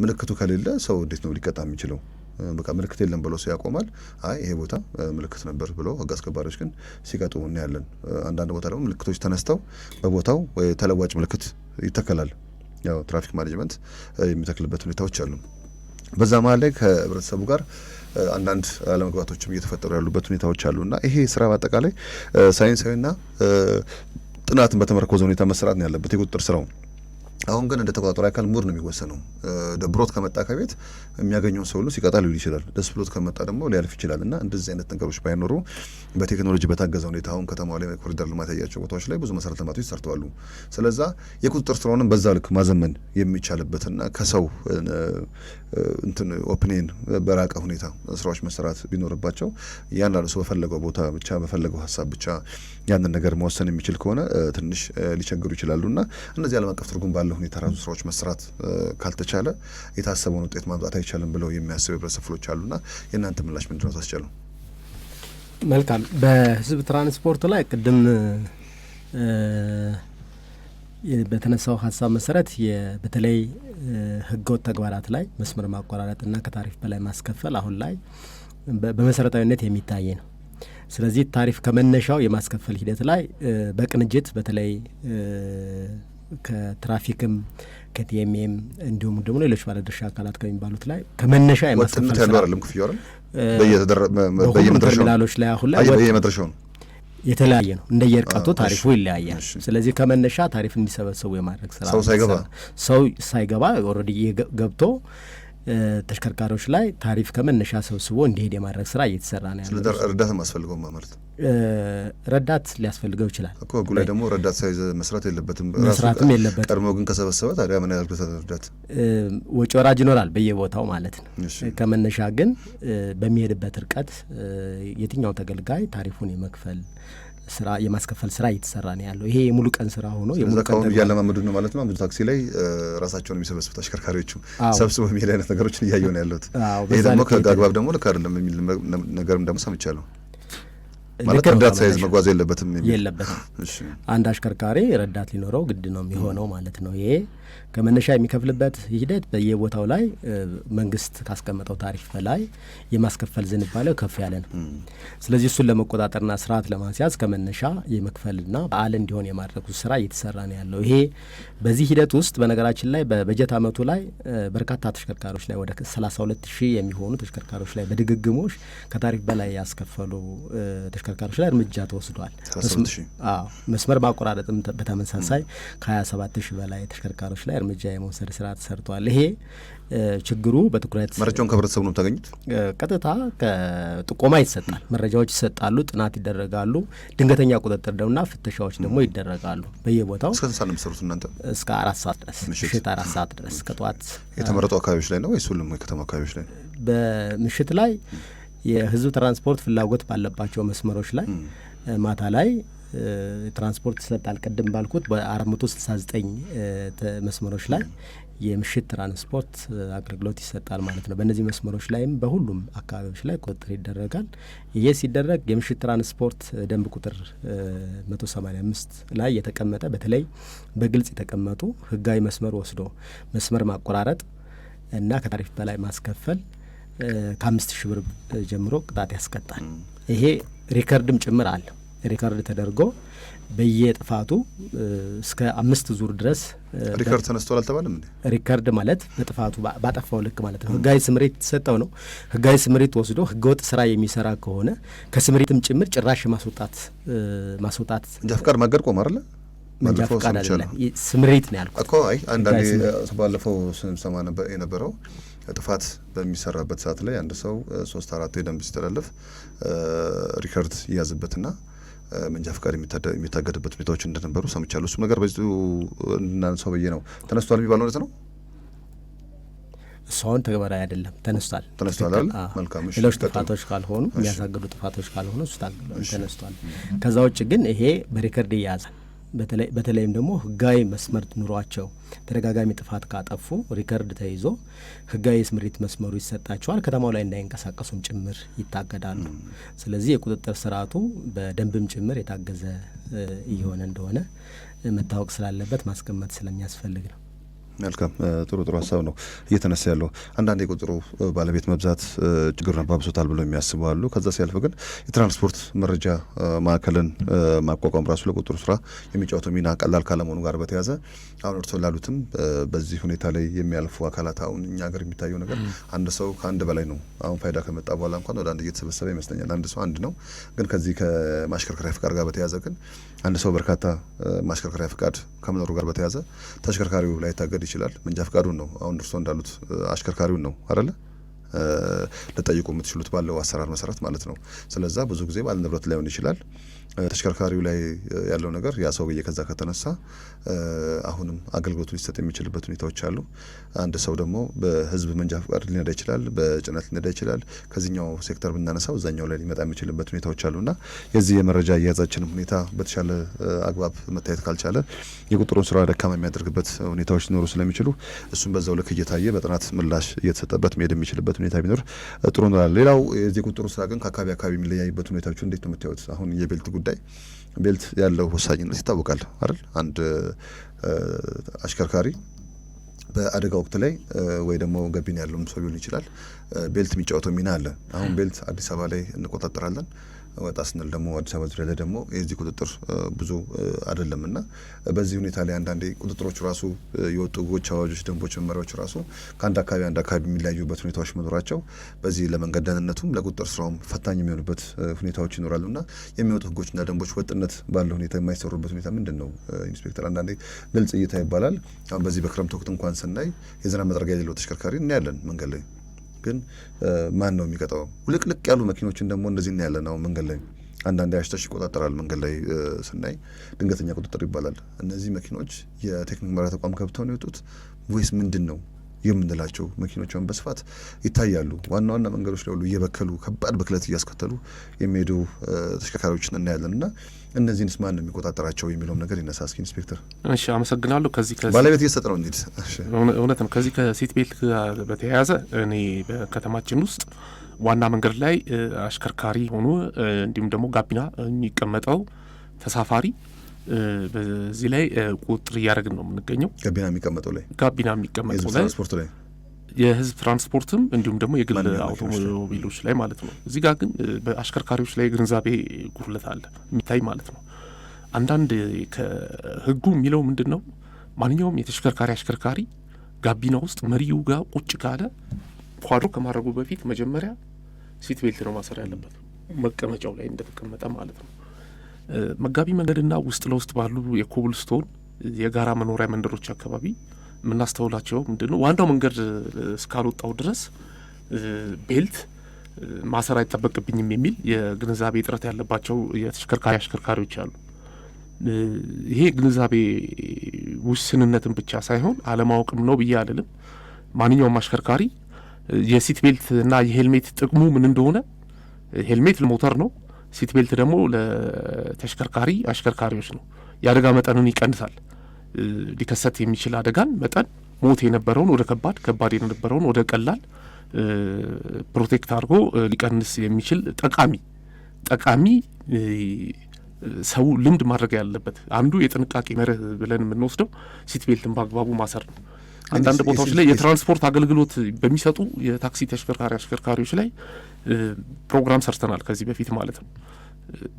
ምልክቱ ከሌለ ሰው እንዴት ነው ሊቀጣ የሚችለው? በቃ ምልክት የለም ብሎ ሰው ያቆማል። አይ ይሄ ቦታ ምልክት ነበር ብሎ ህግ አስከባሪዎች ግን ሲቀጡ እናያለን። አንዳንድ ቦታ ደግሞ ምልክቶች ተነስተው በቦታው ወይ ተለዋጭ ምልክት ይተከላል። ያው ትራፊክ ማኔጅመንት የሚተክልበት ሁኔታዎች አሉ። በዛ መሀል ላይ ከህብረተሰቡ ጋር አንዳንድ አለመግባባቶችም እየተፈጠሩ ያሉበት ሁኔታዎች አሉና ይሄ ስራ በአጠቃላይ ሳይንሳዊና ጥናትን በተመረኮዘ ሁኔታ መሰራት ነው ያለበት የቁጥጥር ስራው። አሁን ግን እንደ ተቆጣጣሪ አካል ሙድ ነው የሚወሰነው። ደብሮት ከመጣ ከቤት የሚያገኘውን ሰው ሁሉ ሲቀጣ ሊውል ይችላል። ደስ ብሎት ከመጣ ደግሞ ሊያልፍ ይችላል። እና እንደዚህ አይነት ነገሮች ባይኖሩ በቴክኖሎጂ በታገዘ ሁኔታ አሁን ከተማው ላይ ኮሪደር ልማት ያያቸው ቦታዎች ላይ ብዙ መሰረተ ልማቶች ሰርተዋሉ። ስለዛ የቁጥጥር ስራውንም በዛ ልክ ማዘመን የሚቻልበትና ከሰው እንትን ኦፒኒየን በራቀ ሁኔታ ስራዎች መሰራት ቢኖርባቸው እያንዳንዱ ሰው በፈለገው ቦታ ብቻ በፈለገው ሀሳብ ብቻ ያንን ነገር መወሰን የሚችል ከሆነ ትንሽ ሊቸግሩ ይችላሉና እነዚህ ዓለም አቀፍ ትርጉም ባለው ሁኔታ ራሱ ስራዎች መስራት ካልተቻለ የታሰበውን ውጤት ማምጣት አይቻልም ብለው የሚያስቡ የህብረተሰብ ክፍሎች አሉና የእናንተ ምላሽ ምንድነው? ታስቻሉ? መልካም። በህዝብ ትራንስፖርት ላይ ቅድም በተነሳው ሀሳብ መሰረት በተለይ ህገወጥ ተግባራት ላይ መስመር ማቆራረጥና ከታሪፍ በላይ ማስከፈል አሁን ላይ በመሰረታዊነት የሚታይ ነው። ስለዚህ ታሪፍ ከመነሻው የማስከፈል ሂደት ላይ በቅንጅት በተለይ ከትራፊክም ከቲኤምኤም እንዲሁም ደግሞ ሌሎች ባለድርሻ አካላት ከሚባሉት ላይ ከመነሻ የማስከፈል ስራ አይደለም ክፍያው በየመድረሻው ተርሚናሎች ላይ አሁን ላይ በየመድረሻው ነው የተለያየ ነው። እንደየርቀቱ ታሪፉ ይለያያል። ስለዚህ ከመነሻ ታሪፍ እንዲሰበሰቡ የማድረግ ስራ ሰው ሳይገባ ኦልሬዲ ገብቶ ተሽከርካሪዎች ላይ ታሪፍ ከመነሻ ሰብስቦ እንዲሄድ የማድረግ ስራ እየተሰራ ነው ያለው። ስለዚህ ረዳት ማስፈልገው ማለት ረዳት ሊያስፈልገው ይችላል እኮ ህጉ ላይ ደግሞ ረዳት ሳይዝ መስራትም የለበትም ቀድሞ ግን ከሰበሰበ ታዲያ ምን ያህል ረዳት ወጪ ወራጅ ይኖራል በየቦታው ማለት ነው። ከመነሻ ግን በሚሄድበት ርቀት የትኛው ተገልጋይ ታሪፉን የመክፈል ስራ የማስከፈል ስራ እየተሰራ ነው ያለው። ይሄ የሙሉ ቀን ስራ ሆኖ የሙሉ ቀን እያለማመዱ ነው ማለት ነው። ብዙ ታክሲ ላይ ራሳቸውን የሚሰበስቡ ተሽከርካሪዎቹ ሰብስበው የሚሄድ አይነት ነገሮችን እያየሁ ነው ያለሁት። ይሄ ደግሞ ከአግባብ ደግሞ ልክ አይደለም የሚል ነገርም ደግሞ ሰምቻለሁ። ማለት ረዳት ሳይዝ መጓዝ የለበትም። አንድ አሽከርካሪ ረዳት ሊኖረው ግድ ነው የሚሆነው ማለት ነው። ይሄ ከመነሻ የሚከፍልበት ሂደት በየቦታው ላይ መንግስት ካስቀመጠው ታሪፍ በላይ የማስከፈል ዝንባሌው ከፍ ያለ ነው። ስለዚህ እሱን ለመቆጣጠርና ስርዓት ለማስያዝ ከመነሻ የመክፈልና በዓል እንዲሆን የማድረጉ ስራ እየተሰራ ነው ያለው። ይሄ በዚህ ሂደት ውስጥ በነገራችን ላይ በበጀት አመቱ ላይ በርካታ ተሽከርካሪዎች ላይ ወደ 32,000 የሚሆኑ ተሽከርካሪዎች ላይ በድግግሞሽ ከታሪፍ በላይ ያስከፈሉ ተሽከርካሪዎች ላይ እርምጃ ተወስዷል። መስመር ማቆራረጥም በተመሳሳይ ከ27,000 በላይ ተሽከርካሪዎች ላይ እርምጃ የመውሰድ ስራ ተሰርቷል። ይሄ ችግሩ በትኩረት መረጃውን ከህብረተሰቡ ነው ታገኙት። ቀጥታ ከጥቆማ ይሰጣል፣ መረጃዎች ይሰጣሉ፣ ጥናት ይደረጋሉ፣ ድንገተኛ ቁጥጥር ደውና ፍተሻዎች ደግሞ ይደረጋሉ በየቦታው። እስከ ስንት ሰዓት ነው የምትሰሩት እናንተ? እስከ 4 ሰዓት ድረስ፣ ምሽት 4 ሰዓት ድረስ ከጠዋት። የተመረጡ አካባቢዎች ላይ ነው ወይስ ሁሉም የከተማ አካባቢዎች ላይ? በምሽት ላይ የህዝብ ትራንስፖርት ፍላጎት ባለባቸው መስመሮች ላይ ማታ ላይ ትራንስፖርት ይሰጣል። ቅድም ባልኩት በ469 መስመሮች ላይ የምሽት ትራንስፖርት አገልግሎት ይሰጣል ማለት ነው። በእነዚህ መስመሮች ላይም በሁሉም አካባቢዎች ላይ ቁጥጥር ይደረጋል። ይህ ሲደረግ የምሽት ትራንስፖርት ደንብ ቁጥር 185 ላይ የተቀመጠ በተለይ በግልጽ የተቀመጡ ህጋዊ መስመር ወስዶ መስመር ማቆራረጥ እና ከታሪፍ በላይ ማስከፈል ከ5,000 ብር ጀምሮ ቅጣት ያስቀጣል። ይሄ ሪከርድም ጭምር አለ። ሪከርድ ተደርጎ በየጥፋቱ እስከ 5 ዙር ድረስ ሪከርድ ተነስቷል አልተባለም እንዴ? ሪከርድ ማለት በጥፋቱ ባጠፋው ልክ ማለት ነው። ህጋዊ ስምሪት የተሰጠው ነው። ህጋዊ ስምሪት ወስዶ ህገወጥ ስራ የሚሰራ ከሆነ ከስምሪትም ጭምር ጭራሽ ማስወጣት እንጃ ፍቃድ ማገድ ቆም አይደለ? መንጃ ፍቃድ አይደለም ስምሪት ነው ያልኩት እኮ። አይ አንዳንዴ ባለፈው ስንሰማ የነበረው ጥፋት በሚሰራበት ሰዓት ላይ አንድ ሰው 3-4 ደንብ ሲተላለፍ ሪከርድ ይያዝበትና መንጃ ፍቃድ የሚታገድበት ሁኔታዎች እንደነበሩ ሰምቻለሁ። እሱ ነገር በዚሁ እናንሳው ብዬ ነው። ተነስቷል የሚባለው እውነት ነው? እሷን ተግባራዊ አይደለም። ተነስቷል አይደል? መልካም። ሌሎች ጥፋቶች ካልሆኑ የሚያሳግዱ ጥፋቶች ካልሆኑ እሱ ተነስቷል። ከዛ ውጭ ግን ይሄ በሪከርድ ይያዛል። በተለይም ደግሞ ህጋዊ መስመር ኑሯቸው ተደጋጋሚ ጥፋት ካጠፉ ሪከርድ ተይዞ ህጋዊ የስምሪት መስመሩ ይሰጣቸዋል። ከተማው ላይ እንዳይንቀሳቀሱም ጭምር ይታገዳሉ። ስለዚህ የቁጥጥር ስርዓቱ በደንብም ጭምር የታገዘ እየሆነ እንደሆነ መታወቅ ስላለበት ማስቀመጥ ስለሚያስፈልግ ነው። መልካም ጥሩ ሀሳብ ነው እየተነሳ ያለው። አንዳንድ የቁጥሩ ባለቤት መብዛት ችግሩን አባብሶታል ብለው የሚያስቡ አሉ። ከዛ ሲያልፍ ግን የትራንስፖርት መረጃ ማዕከልን ማቋቋም ራሱ ለቁጥሩ ስራ የሚጫወተው ሚና ቀላል ካለመሆኑ ጋር በተያያዘ አሁን እርሶ ላሉትም በዚህ ሁኔታ ላይ የሚያልፉ አካላት አሁን እኛ ሀገር የሚታየው ነገር አንድ ሰው ከአንድ በላይ ነው። አሁን ፋይዳ ከመጣ በኋላ እንኳን ወደ አንድ እየተሰበሰበ ይመስለኛል። አንድ ሰው አንድ ነው። ግን ከዚህ ከማሽከርከሪያ ፍቃድ ጋር በተያያዘ ግን አንድ ሰው በርካታ ማሽከርከሪያ ፍቃድ ከመኖሩ ጋር በተያያዘ ተሽከርካሪው ላይ ታገድ ይችላል። መንጃ ፍቃዱን ነው አሁን እርሶ እንዳሉት አሽከርካሪውን ነው አይደለ ልጠይቁ የምትችሉት ባለው አሰራር መሰረት ማለት ነው። ስለዛ ብዙ ጊዜ ባለ ንብረት ላይሆን ይችላል። ተሽከርካሪው ላይ ያለው ነገር ያ ሰውዬ ከዛ ከተነሳ አሁንም አገልግሎቱን ሊሰጥ የሚችልበት ሁኔታዎች አሉ። አንድ ሰው ደግሞ በህዝብ መንጃ ፍቃድ ሊነዳ ይችላል፣ በጭነት ሊነዳ ይችላል። ከዚህኛው ሴክተር ብናነሳው እዛኛው ላይ ሊመጣ የሚችልበት ሁኔታዎች አሉና የዚህ የመረጃ አያያዛችንም ሁኔታ በተሻለ አግባብ መታየት ካልቻለ የቁጥሩን ስራ ደካማ የሚያደርግበት ሁኔታዎች ሊኖሩ ስለሚችሉ እሱም በዛው ልክ እየታየ በጥናት ምላሽ እየተሰጠበት መሄድ የሚችልበት ሁኔታ ቢኖር ጥሩ ነው። ሌላው የዚህ ቁጥሩ ስራ ግን ከአካባቢ የሚለያይበት ሁኔታዎች እንዴት ነው የምታዩት? አሁን የቤልት ጉዳይ ቤልት ያለው ወሳኝነት ይታወቃል አይደል? አንድ አሽከርካሪ በአደጋ ወቅት ላይ ወይ ደግሞ ገቢና ያለውም ሰው ሊሆን ይችላል ቤልት የሚጫወተው ሚና አለ። አሁን ቤልት አዲስ አበባ ላይ እንቆጣጠራለን። ወጣ ስንል ደግሞ አዲስ አበባ ዙሪያ ላይ ደግሞ የዚህ ቁጥጥር ብዙ አይደለም እና በዚህ ሁኔታ ላይ አንዳንዴ ቁጥጥሮቹ ራሱ የወጡ ህጎች፣ አዋጆች፣ ደንቦች፣ መመሪያዎች ራሱ ከአንድ አካባቢ አንድ አካባቢ የሚለያዩበት ሁኔታዎች መኖራቸው በዚህ ለመንገድ ደህንነቱም ለቁጥጥር ስራውም ፈታኝ የሚሆኑበት ሁኔታዎች ይኖራሉና የሚወጡ ህጎችና ደንቦች ወጥነት ባለው ሁኔታ የማይሰሩበት ሁኔታ ምንድን ነው ኢንስፔክተር? አንዳንዴ ግልጽ እይታ ይባላል። አሁን በዚህ በክረምት ወቅት እንኳን ስናይ የዝናብ መጥረጊያ የሌለው ተሽከርካሪ እናያለን መንገድ ላይ። ግን ማን ነው የሚቀጣው? ውልቅልቅ ያሉ መኪኖችን ደግሞ እንደዚህ እናያለን። አሁን መንገድ ላይ አንዳንዴ አሽተሽ ይቆጣጠራል። መንገድ ላይ ስናይ ድንገተኛ ቁጥጥር ይባላል። እነዚህ መኪኖች የቴክኒክ መምሪያ ተቋም ገብተው ነው የወጡት ወይስ ምንድን ነው የምንላቸው? መኪኖቿን በስፋት ይታያሉ። ዋና ዋና መንገዶች ላይ ሁሉ እየበከሉ ከባድ ብክለት እያስከተሉ የሚሄዱ ተሽከርካሪዎችን እናያለን እና እነዚህንስ ማን ነው የሚቆጣጠራቸው የሚለውም ነገር ይነሳ እስኪ ኢንስፔክተር። እሺ አመሰግናለሁ። ከዚህ ባለቤት እየሰጠ ነው እንዴት? እውነት ነው። ከዚህ ከሲት ቤልት በተያያዘ እኔ በከተማችን ውስጥ ዋና መንገድ ላይ አሽከርካሪ ሆኖ እንዲሁም ደግሞ ጋቢና የሚቀመጠው ተሳፋሪ በዚህ ላይ ቁጥጥር እያደረግን ነው የምንገኘው። ጋቢና የሚቀመጠው ላይ ትራንስፖርት ላይ የህዝብ ትራንስፖርትም እንዲሁም ደግሞ የግል አውቶሞቢሎች ላይ ማለት ነው። እዚህ ጋር ግን በአሽከርካሪዎች ላይ ግንዛቤ ጉድለት አለ የሚታይ ማለት ነው። አንዳንድ ከህጉ የሚለው ምንድን ነው? ማንኛውም የተሽከርካሪ አሽከርካሪ ጋቢና ውስጥ መሪው ጋር ቁጭ ካለ ኳድሮ ከማድረጉ በፊት መጀመሪያ ሲት ቤልት ነው ማሰር ያለበት፣ መቀመጫው ላይ እንደተቀመጠ ማለት ነው። መጋቢ መንገድና ውስጥ ለውስጥ ባሉ የኮብልስቶን የጋራ መኖሪያ መንደሮች አካባቢ የምናስተውላቸው ምንድን ነው? ዋናው መንገድ እስካልወጣው ድረስ ቤልት ማሰር አይጠበቅብኝም የሚል የግንዛቤ እጥረት ያለባቸው የተሽከርካሪ አሽከርካሪዎች አሉ። ይሄ ግንዛቤ ውስንነትን ብቻ ሳይሆን አለማወቅም ነው ብዬ አልልም። ማንኛውም አሽከርካሪ የሲት ቤልት እና የሄልሜት ጥቅሙ ምን እንደሆነ፣ ሄልሜት ለሞተር ነው፣ ሲት ቤልት ደግሞ ለተሽከርካሪ አሽከርካሪዎች ነው። የአደጋ መጠንን ይቀንሳል። ሊከሰት የሚችል አደጋን መጠን ሞት የነበረውን ወደ ከባድ፣ ከባድ የነበረውን ወደ ቀላል ፕሮቴክት አድርጎ ሊቀንስ የሚችል ጠቃሚ ሰው ልምድ ማድረግ ያለበት አንዱ የጥንቃቄ መርህ ብለን የምንወስደው ሲት ቤልትን በአግባቡ ማሰር ነው። አንዳንድ ቦታዎች ላይ የትራንስፖርት አገልግሎት በሚሰጡ የታክሲ ተሽከርካሪ አሽከርካሪዎች ላይ ፕሮግራም ሰርተናል ከዚህ በፊት ማለት ነው።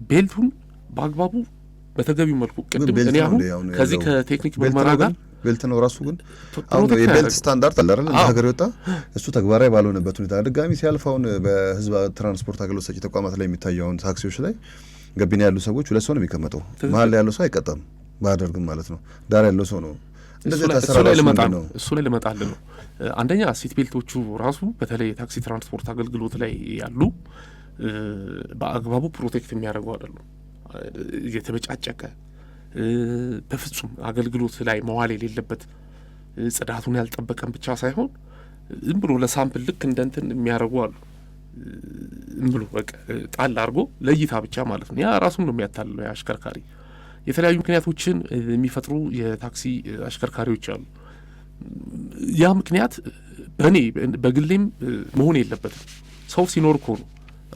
ቤልቱን በአግባቡ በተገቢው መልኩ ቅድም እኔ አሁን ከዚህ ከቴክኒክ ምርመራ ጋር ቤልት ነው ራሱ ግን አሁን የቤልት ስታንዳርድ አለ አይደል? ሀገር የወጣ እሱ ተግባራዊ ባልሆነበት ሁኔታ ድጋሚ ሲያልፈውን በህዝብ ትራንስፖርት አገልግሎት ሰጪ ተቋማት ላይ የሚታየውን ታክሲዎች ላይ ገቢና ያሉ ሰዎች ሁለት ሰው ነው የሚቀመጠው። መሀል ላይ ያለው ሰው አይቀጣም ባያደርግም ማለት ነው። ዳር ያለው ሰው ነው። እሱ ላይ ልመጣል ነው። አንደኛ ሲት ቤልቶቹ ራሱ በተለይ የታክሲ ትራንስፖርት አገልግሎት ላይ ያሉ በአግባቡ ፕሮቴክት የሚያደርጉ አይደሉም። የተበጫጨቀ በፍጹም አገልግሎት ላይ መዋል የሌለበት ጽዳቱን ያልጠበቀን ብቻ ሳይሆን ዝም ብሎ ለሳምፕል ልክ እንደንትን የሚያደርጉ አሉ። ዝም ብሎ በቃ ጣል አድርጎ ለእይታ ብቻ ማለት ነው። ያ ራሱን ነው የሚያታልለው አሽከርካሪ። የተለያዩ ምክንያቶችን የሚፈጥሩ የታክሲ አሽከርካሪዎች አሉ። ያ ምክንያት በግሌም መሆን የለበትም። ሰው ሲኖር እኮ ነው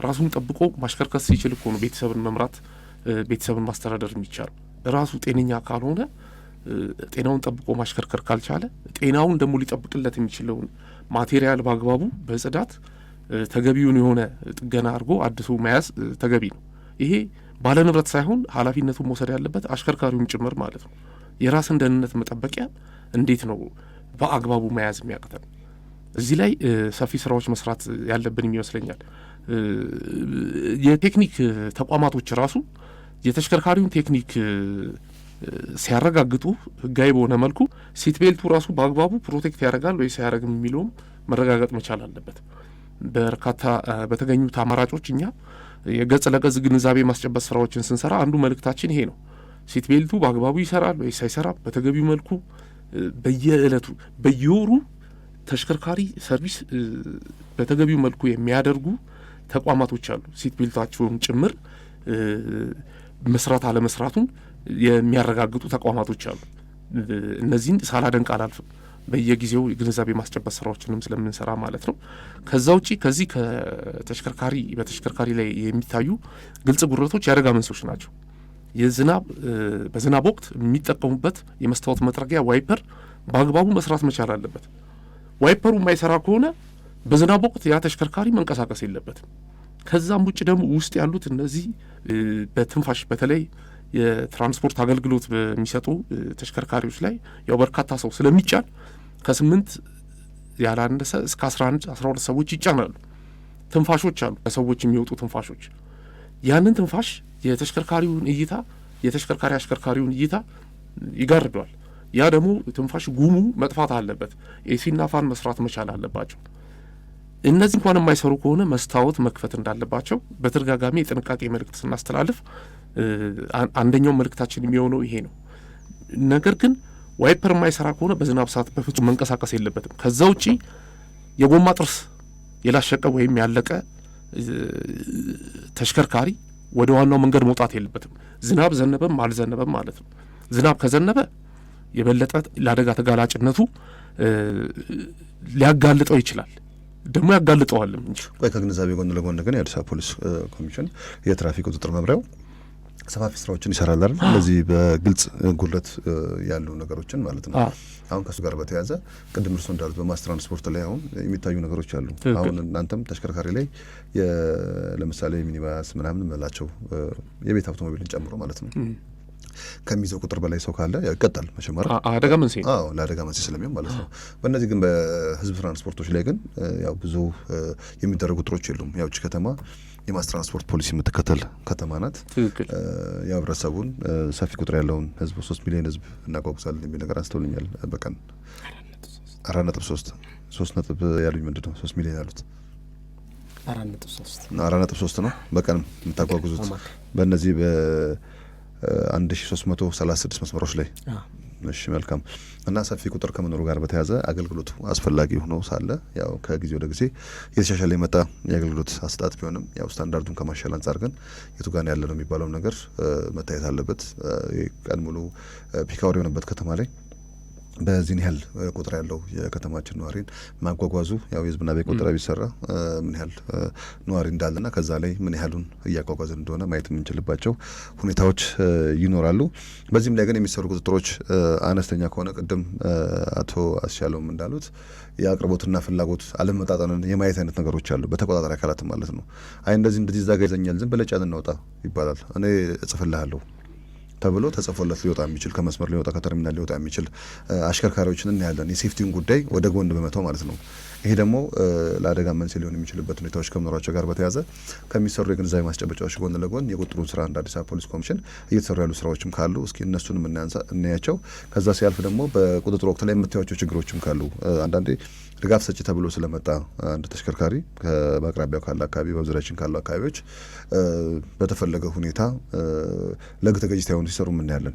ራሱን ጠብቆ ማሽከርከር ሲችል እኮ ነው ቤተሰብን መምራት ቤተሰብን ማስተዳደር የሚቻለው። ራሱ ጤነኛ ካልሆነ ጤናውን ጠብቆ ማሽከርከር ካልቻለ ጤናውን ደግሞ ሊጠብቅለት የሚችለውን ማቴሪያል በአግባቡ በጽዳት ተገቢውን የሆነ ጥገና አድርጎ አድሶ መያዝ ተገቢ ነው። ይሄ ባለንብረት ሳይሆን ኃላፊነቱን መውሰድ ያለበት አሽከርካሪውም ጭምር ማለት ነው። የራስን ደህንነት መጠበቂያ እንዴት ነው በአግባቡ መያዝ የሚያቅተን? እዚህ ላይ ሰፊ ስራዎች መስራት ያለብን ይመስለኛል። የቴክኒክ ተቋማቶች ራሱ የተሽከርካሪውን ቴክኒክ ሲያረጋግጡ ህጋዊ በሆነ መልኩ ሲት ቤልቱ ራሱ በአግባቡ ፕሮቴክት ያደርጋል ወይስ አያደርግም የሚለውም መረጋገጥ መቻል አለበት። በርካታ በተገኙት አማራጮች እኛ የገጽ ለገጽ ግንዛቤ ማስጨበጥ ስራዎችን ስንሰራ አንዱ መልእክታችን ይሄ ነው። ሲት ቤልቱ በአግባቡ ይሰራል ወይስ አይሰራም፣ በተገቢው መልኩ በየዕለቱ በየወሩ ተሽከርካሪ ሰርቪስ በተገቢው መልኩ የሚያደርጉ ተቋማቶች አሉ። ሲት ቤልታቸውን ጭምር መስራት አለመስራቱን የሚያረጋግጡ ተቋማቶች አሉ። እነዚህን ሳላደንቅ አላልፍም። በየጊዜው ግንዛቤ ማስጨበጥ ስራዎችንም ስለምንሰራ ማለት ነው። ከዛ ውጪ ከዚህ በተሽከርካሪ ላይ የሚታዩ ግልጽ ጉድለቶች የአደጋ መንስኤዎች ናቸው። በዝናብ ወቅት የሚጠቀሙበት የመስታወት መጥረጊያ ዋይፐር በአግባቡ መስራት መቻል አለበት። ዋይፐሩ የማይሰራ ከሆነ በዝናብ ወቅት ያ ተሽከርካሪ መንቀሳቀስ የለበትም። ከዛም ውጭ ደግሞ ውስጥ ያሉት እነዚህ በትንፋሽ በተለይ የትራንስፖርት አገልግሎት በሚሰጡ ተሽከርካሪዎች ላይ ያው በርካታ ሰው ስለሚጫን ከ8 ያላነሰ እስከ 11-12 ሰዎች ይጫናሉ። ትንፋሾች አሉ፣ ከሰዎች የሚወጡ ትንፋሾች። ያንን ትንፋሽ የተሽከርካሪውን እይታ የተሽከርካሪ አሽከርካሪውን እይታ ይጋርደዋል። ያ ደግሞ ትንፋሽ ጉሙ መጥፋት አለበት። ኤሲና ፋን መስራት መቻል አለባቸው። እነዚህ እንኳን የማይሰሩ ከሆነ መስታወት መክፈት እንዳለባቸው በተደጋጋሚ የጥንቃቄ መልእክት ስናስተላልፍ አንደኛው መልእክታችን የሚሆነው ይሄ ነው። ነገር ግን ዋይፐር የማይሰራ ከሆነ በዝናብ ሰዓት በፍጹም መንቀሳቀስ የለበትም። ከዛ ውጪ የጎማ ጥርስ የላሸቀ ወይም ያለቀ ተሽከርካሪ ወደ ዋናው መንገድ መውጣት የለበትም። ዝናብ ዘነበም አልዘነበም ማለት ነው። ዝናብ ከዘነበ የበለጠ ለአደጋ ተጋላጭነቱ ሊያጋልጠው ይችላል፣ ደግሞ ያጋልጠዋልም እንጂ። ቆይ ከግንዛቤ ጎን ለጎን ግን የአዲስ አበባ ፖሊስ ኮሚሽን የትራፊክ ቁጥጥር መምሪያው ሰፋፊ ስራዎችን ይሰራል አይደል? ስለዚህ በግልጽ ጉድለት ያሉ ነገሮችን ማለት ነው። አሁን ከሱ ጋር በተያያዘ ቅድም እርሶ እንዳሉት በማስ ትራንስፖርት ላይ አሁን የሚታዩ ነገሮች አሉ። አሁን እናንተም ተሽከርካሪ ላይ ለምሳሌ ሚኒባስ ምናምን መላቸው የቤት አውቶሞቢልን ጨምሮ ማለት ነው ከሚይዘው ቁጥር በላይ ሰው ካለ ይቀጣል። መሸመር አደጋ መንስኤ ነው። አዎ ለአደጋ መንስኤ ስለሚሆን ማለት ነው። በእነዚህ ግን በህዝብ ትራንስፖርቶች ላይ ግን ያው ብዙ የሚደረጉ ቁጥሮች የሉም። ያው እቺ ከተማ የማስ ትራንስፖርት ፖሊሲ የምትከተል ከተማ ናት። ያው ህብረተሰቡን ሰፊ ቁጥር ያለውን ህዝብ 3 ሚሊዮን ህዝብ እናጓጉዛለን የሚል ነገር አንስተውልኛል። በቀን 4.3 ነጥብ ያሉኝ ምንድን ነው 3 ሚሊዮን ያሉት 4.3 ነው በቀን የምታጓጉዙት በእነዚህ በ1336 መስመሮች ላይ። እሺ መልካም። እና ሰፊ ቁጥር ከመኖሩ ጋር በተያያዘ አገልግሎቱ አስፈላጊ ሆኖ ሳለ ያው ከጊዜ ወደ ጊዜ የተሻሻለ የመጣ የአገልግሎት አሰጣጥ ቢሆንም ያው ስታንዳርዱን ከማሻል አንጻር ግን የቱ ጋር ያለ ነው የሚባለው ነገር መታየት አለበት። ቀን ሙሉ ፒካወር የሆነበት ከተማ ላይ በዚህን ያህል ቁጥር ያለው የከተማችን ነዋሪን ማጓጓዙ ያው የህዝብና ቤት ቆጠራ ቢሰራ ምን ያህል ነዋሪ እንዳለና ከዛ ላይ ምን ያህሉን እያጓጓዘን እንደሆነ ማየት የምንችልባቸው ሁኔታዎች ይኖራሉ። በዚህም ላይ ግን የሚሰሩ ቁጥጥሮች አነስተኛ ከሆነ ቅድም አቶ አስቻለውም እንዳሉት የአቅርቦትና ፍላጎት አለመጣጣንን የማየት አይነት ነገሮች አሉ፣ በተቆጣጣሪ አካላት ማለት ነው። አይ እንደዚህ ዛጋ ይዘኛል ዝም ብለህ ጫን እናውጣ ይባላል። እኔ እጽፍልሃለሁ ተብሎ ተጽፎለት ሊወጣ የሚችል ከመስመር ሊወጣ ከተርሚናል ሊወጣ የሚችል አሽከርካሪዎችን እናያለን። የሴፍቲውን ጉዳይ ወደ ጎን በመተው ማለት ነው። ይሄ ደግሞ ለአደጋ መንስኤ ሊሆን የሚችልበት ሁኔታዎች ከመኖራቸው ጋር በተያያዘ ከሚሰሩ የግንዛቤ ማስጨበጫዎች ጎን ለጎን የቁጥሩን ስራ እንደ አዲስ አበባ ፖሊስ ኮሚሽን እየተሰሩ ያሉ ስራዎችም ካሉ እስኪ እነሱንም እናያቸው። ከዛ ሲያልፍ ደግሞ በቁጥጥር ወቅት ላይ የምታዩቸው ችግሮችም ካሉ አንዳንዴ ድጋፍ ሰጪ ተብሎ ስለመጣ አንድ ተሽከርካሪ በአቅራቢያው ካለ አካባቢ በዙሪያችን ካሉ አካባቢዎች በተፈለገ ሁኔታ ለግ ተገዥ ሳይሆኑ ሲሰሩ እናያለን።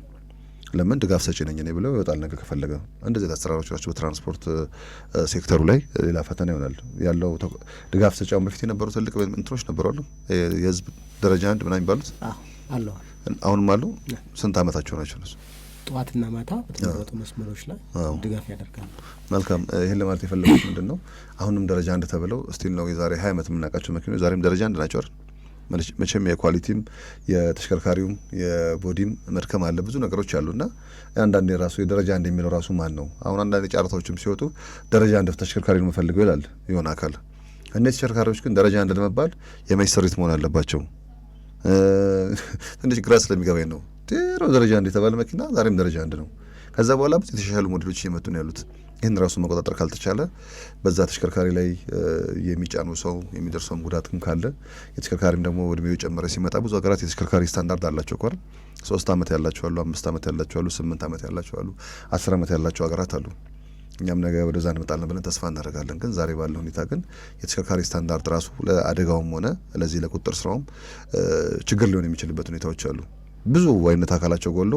ለምን ድጋፍ ሰጪ ነኝ እኔ ብለው ይወጣል ነገር ከፈለገ። እንደዚህ አሰራሮች ናቸው በትራንስፖርት ሴክተሩ ላይ ሌላ ፈተና ይሆናል ያለው። ድጋፍ ሰጪ አሁን በፊት የነበሩ ትልቅ እንትኖች ነበሩ አሉ የህዝብ ደረጃ አንድ ምናምን የሚባሉት አሁንም አሉ። ስንት አመታቸው ናቸው እነሱ? ጠዋትና ማታ በተመረጡ መስመሮች ላይ ድጋፍ ያደርጋሉ። መልካም። ይህን ለማለት የፈለጉት ምንድን ነው አሁንም ደረጃ አንድ ተብለው ስቲል ነው የዛሬ 20 ዓመት የምናውቃቸው መኪኖች ዛሬም ደረጃ አንድ ናቸው አይደል? መቼም የኳሊቲም የተሽከርካሪውም የቦዲም መድከም አለ ብዙ ነገሮች አሉና አንዳንዴ ራሱ የደረጃ አንድ የሚለው ራሱ ማን ነው? አሁን አንዳንድ ጨረታዎችም ሲወጡ ደረጃ አንድ ተሽከርካሪ ነው የምፈልገው ይላል የሆነ አካል። እነዚህ ተሽከርካሪዎች ግን ደረጃ አንድ ለመባል የማይሰሪት መሆን አለባቸው። ትንሽ ግራ ስለሚገባኝ ነው ደረጃ አንድ የተባለ መኪና ዛሬም ደረጃ አንድ ነው። ከዛ በኋላ ብዙ የተሻሻሉ ሞዴሎች እየመጡ ነው ያሉት። ይህን ራሱ መቆጣጠር ካልተቻለ በዛ ተሽከርካሪ ላይ የሚጫኑ ሰው የሚደርሰውም ጉዳትም ካለ የተሽከርካሪም ደግሞ እድሜው የጨመረ ሲመጣ ብዙ ሀገራት የተሽከርካሪ ስታንዳርድ አላቸው እኮ 3 ዓመት ያላቸው አሉ፣ 5 ዓመት ያላቸው አሉ፣ 8 ዓመት ያላቸው አሉ፣ 10 ዓመት ያላቸው ሀገራት አሉ። እኛም ነገ ወደዛ እንመጣለን ብለን ተስፋ እናደርጋለን። ግን ዛሬ ባለው ሁኔታ ግን የተሽከርካሪ ስታንዳርድ ራሱ ለአደጋውም ሆነ ለዚህ ለቁጥጥር ስራውም ችግር ሊሆን የሚችልበት ሁኔታዎች አሉ። ብዙ አይነት አካላቸው ጎሎ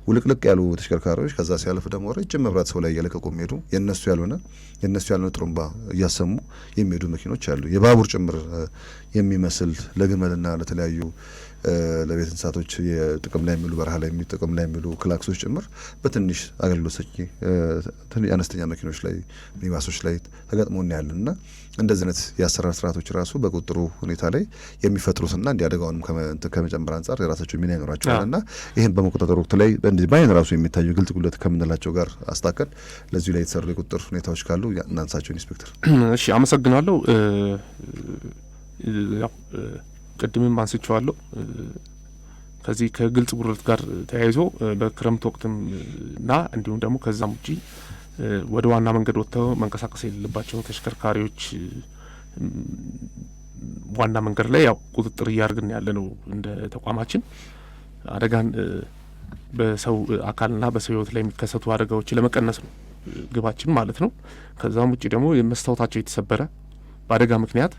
ውልቅልቅ ያሉ ተሽከርካሪዎች ከዛ ሲያልፍ ደግሞ ረጅም መብራት ሰው ላይ እያለቀቁ የሚሄዱ የነሱ ያልሆነ ጥሩምባ እያሰሙ የሚሄዱ መኪኖች አሉ። የባቡር ጭምር የሚመስል ለግመልና ለተለያዩ ለቤት እንስሳቶች የጥቅም ላይ የሚሉ በረሃ ላይ ጥቅም ላይ የሚሉ ክላክሶች ጭምር በትንሽ አገልግሎት ሰጪ አነስተኛ መኪኖች ላይ ሚኒባሶች ላይ ተገጥሞ እናያለን። እና እንደዚህ አይነት የአሰራር ስርዓቶች ራሱ በቁጥሩ ሁኔታ ላይ የሚፈጥሩትና እንዲያደጋውንም ከመጨመር አንጻር የራሳቸው ሚና ይኖራቸዋል። እና ይህን በመቆጣጠር ወቅት ላይ በአይን ራሱ የሚታዩ ግልጽ ጉድለት ከምንላቸው ጋር አስታከል ለዚሁ ላይ የተሰሩ የቁጥጥር ሁኔታዎች ካሉ እናንሳቸው ኢንስፔክተር። እሺ አመሰግናለሁ። ያው ቅድምም አንስቼዋለሁ ከዚህ ከግልጽ ጉድለት ጋር ተያይዞ በክረምት ወቅትም እና እንዲሁም ደግሞ ከዛም ውጪ ወደ ዋና መንገድ ወጥተው መንቀሳቀስ የሌለባቸው ተሽከርካሪዎች ዋና መንገድ ላይ ያው ቁጥጥር እያደረግን ያለ ነው እንደ ተቋማችን አደጋን በሰው አካልና በሰው ሕይወት ላይ የሚከሰቱ አደጋዎች ለመቀነስ ነው ግባችን ማለት ነው። ከዛም ውጪ ደግሞ የመስታወታቸው የተሰበረ በአደጋ ምክንያት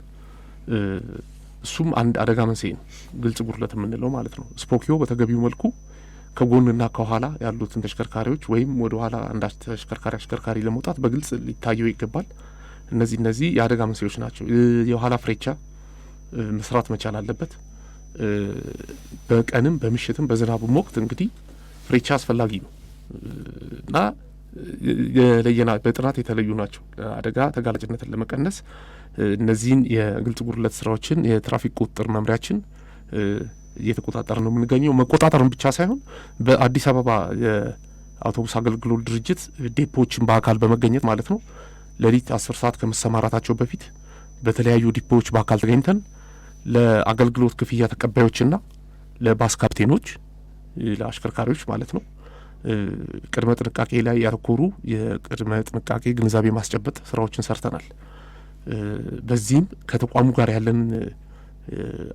እሱም አንድ አደጋ መንስኤ ነው ግልጽ ጉድለት የምንለው ማለት ነው። ስፖኪዮ በተገቢው መልኩ ከጎንና ከኋላ ያሉትን ተሽከርካሪዎች ወይም ወደ ኋላ አንድ አሽከርካሪ ለመውጣት በግልጽ ሊታየው ይገባል። እነዚህ የአደጋ መንስኤዎች ናቸው። የኋላ ፍሬቻ መስራት መቻል አለበት። በቀንም በምሽትም በዝናቡም ወቅት እንግዲህ ፍሬቻ አስፈላጊ ነው እና የለየና በጥናት የተለዩ ናቸው አደጋ ተጋላጭነትን ለመቀነስ። እነዚህን የግልጽ ጉድለት ስራዎችን የትራፊክ ቁጥጥር መምሪያችን እየተቆጣጠር ነው የምንገኘው። መቆጣጠርን ብቻ ሳይሆን በአዲስ አበባ የአውቶቡስ አገልግሎት ድርጅት ዴፖዎችን በአካል በመገኘት ማለት ነው ሌሊት 10 ሰዓት ከመሰማራታቸው በፊት በተለያዩ ዲፖዎች በአካል ተገኝተን ለአገልግሎት ክፍያ ተቀባዮችና ለባስ ካፕቴኖች ለአሽከርካሪዎች ማለት ነው ቅድመ ጥንቃቄ ላይ ያተኮሩ የቅድመ ጥንቃቄ ግንዛቤ ማስጨበጥ ስራዎችን ሰርተናል። በዚህም ከተቋሙ ጋር ያለን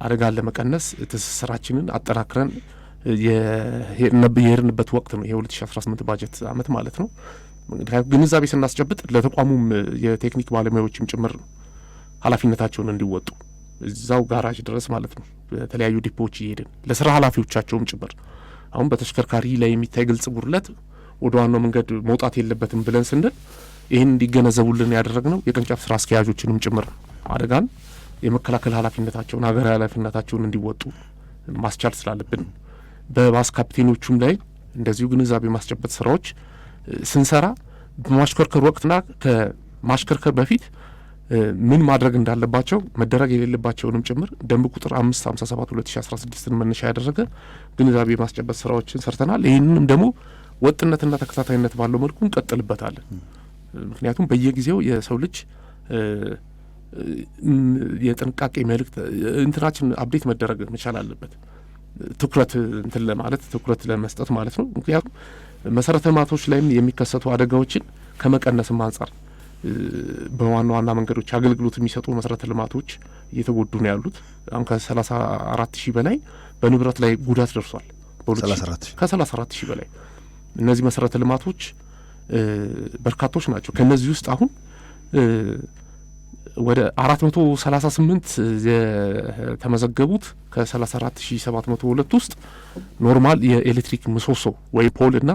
አደጋን ለመቀነስ ትስስራችንን አጠናክረን የሄድንበት ወቅት ነው የ2018 ባጀት አመት ማለት ነው። ግንዛቤ ስናስጨብጥ ለተቋሙም የቴክኒክ ባለሙያዎችም ጭምር ነው ኃላፊነታቸውን እንዲወጡ እዛው ጋራጅ ድረስ ማለት ነው በተለያዩ ዲፖዎች እየሄድን ለስራ ኃላፊዎቻቸውም ጭምር አሁን በተሽከርካሪ ላይ የሚታይ ግልጽ ጉድለት ወደ ዋናው መንገድ መውጣት የለበትም ብለን ስንል ይህን እንዲገነዘቡልን ያደረግነው የቅርንጫፍ ስራ አስኪያጆችንም ጭምር አደጋን የመከላከል ኃላፊነታቸውን ሀገራዊ ኃላፊነታቸውን እንዲወጡ ማስቻል ስላለብን በባስ ካፕቴኖቹም ላይ እንደዚሁ ግንዛቤ ማስጨበጥ ስራዎች ስንሰራ በማሽከርከር ወቅትና ከማሽከርከር በፊት ምን ማድረግ እንዳለባቸው መደረግ የሌለባቸውንም ጭምር ደንብ ቁጥር 557/2016 መነሻ ያደረገ ግንዛቤ ማስጨበጥ ስራዎችን ሰርተናል። ይህንንም ደግሞ ወጥነትና ተከታታይነት ባለው መልኩ እንቀጥልበታለን። ምክንያቱም በየጊዜው የሰው ልጅ የጥንቃቄ መልእክት እንትናችን አፕዴት መደረግ መቻል አለበት። ትኩረት ትኩረት ለመስጠት ማለት ነው። ምክንያቱም መሰረተ ልማቶች ላይም የሚከሰቱ አደጋዎችን ከመቀነስም አንጻር በዋና ዋና መንገዶች አገልግሎት የሚሰጡ መሰረተ ልማቶች እየተጎዱ ነው ያሉት። አሁን ከ34,000 በላይ በንብረት ላይ ጉዳት ደርሷል። ከ34,000 በላይ እነዚህ መሰረተ ልማቶች በርካቶች ናቸው። ከነዚህ ውስጥ አሁን ወደ 438 የተመዘገቡት ከ34,702 ውስጥ ኖርማል የኤሌክትሪክ ምሰሶ ወይ ፖል እና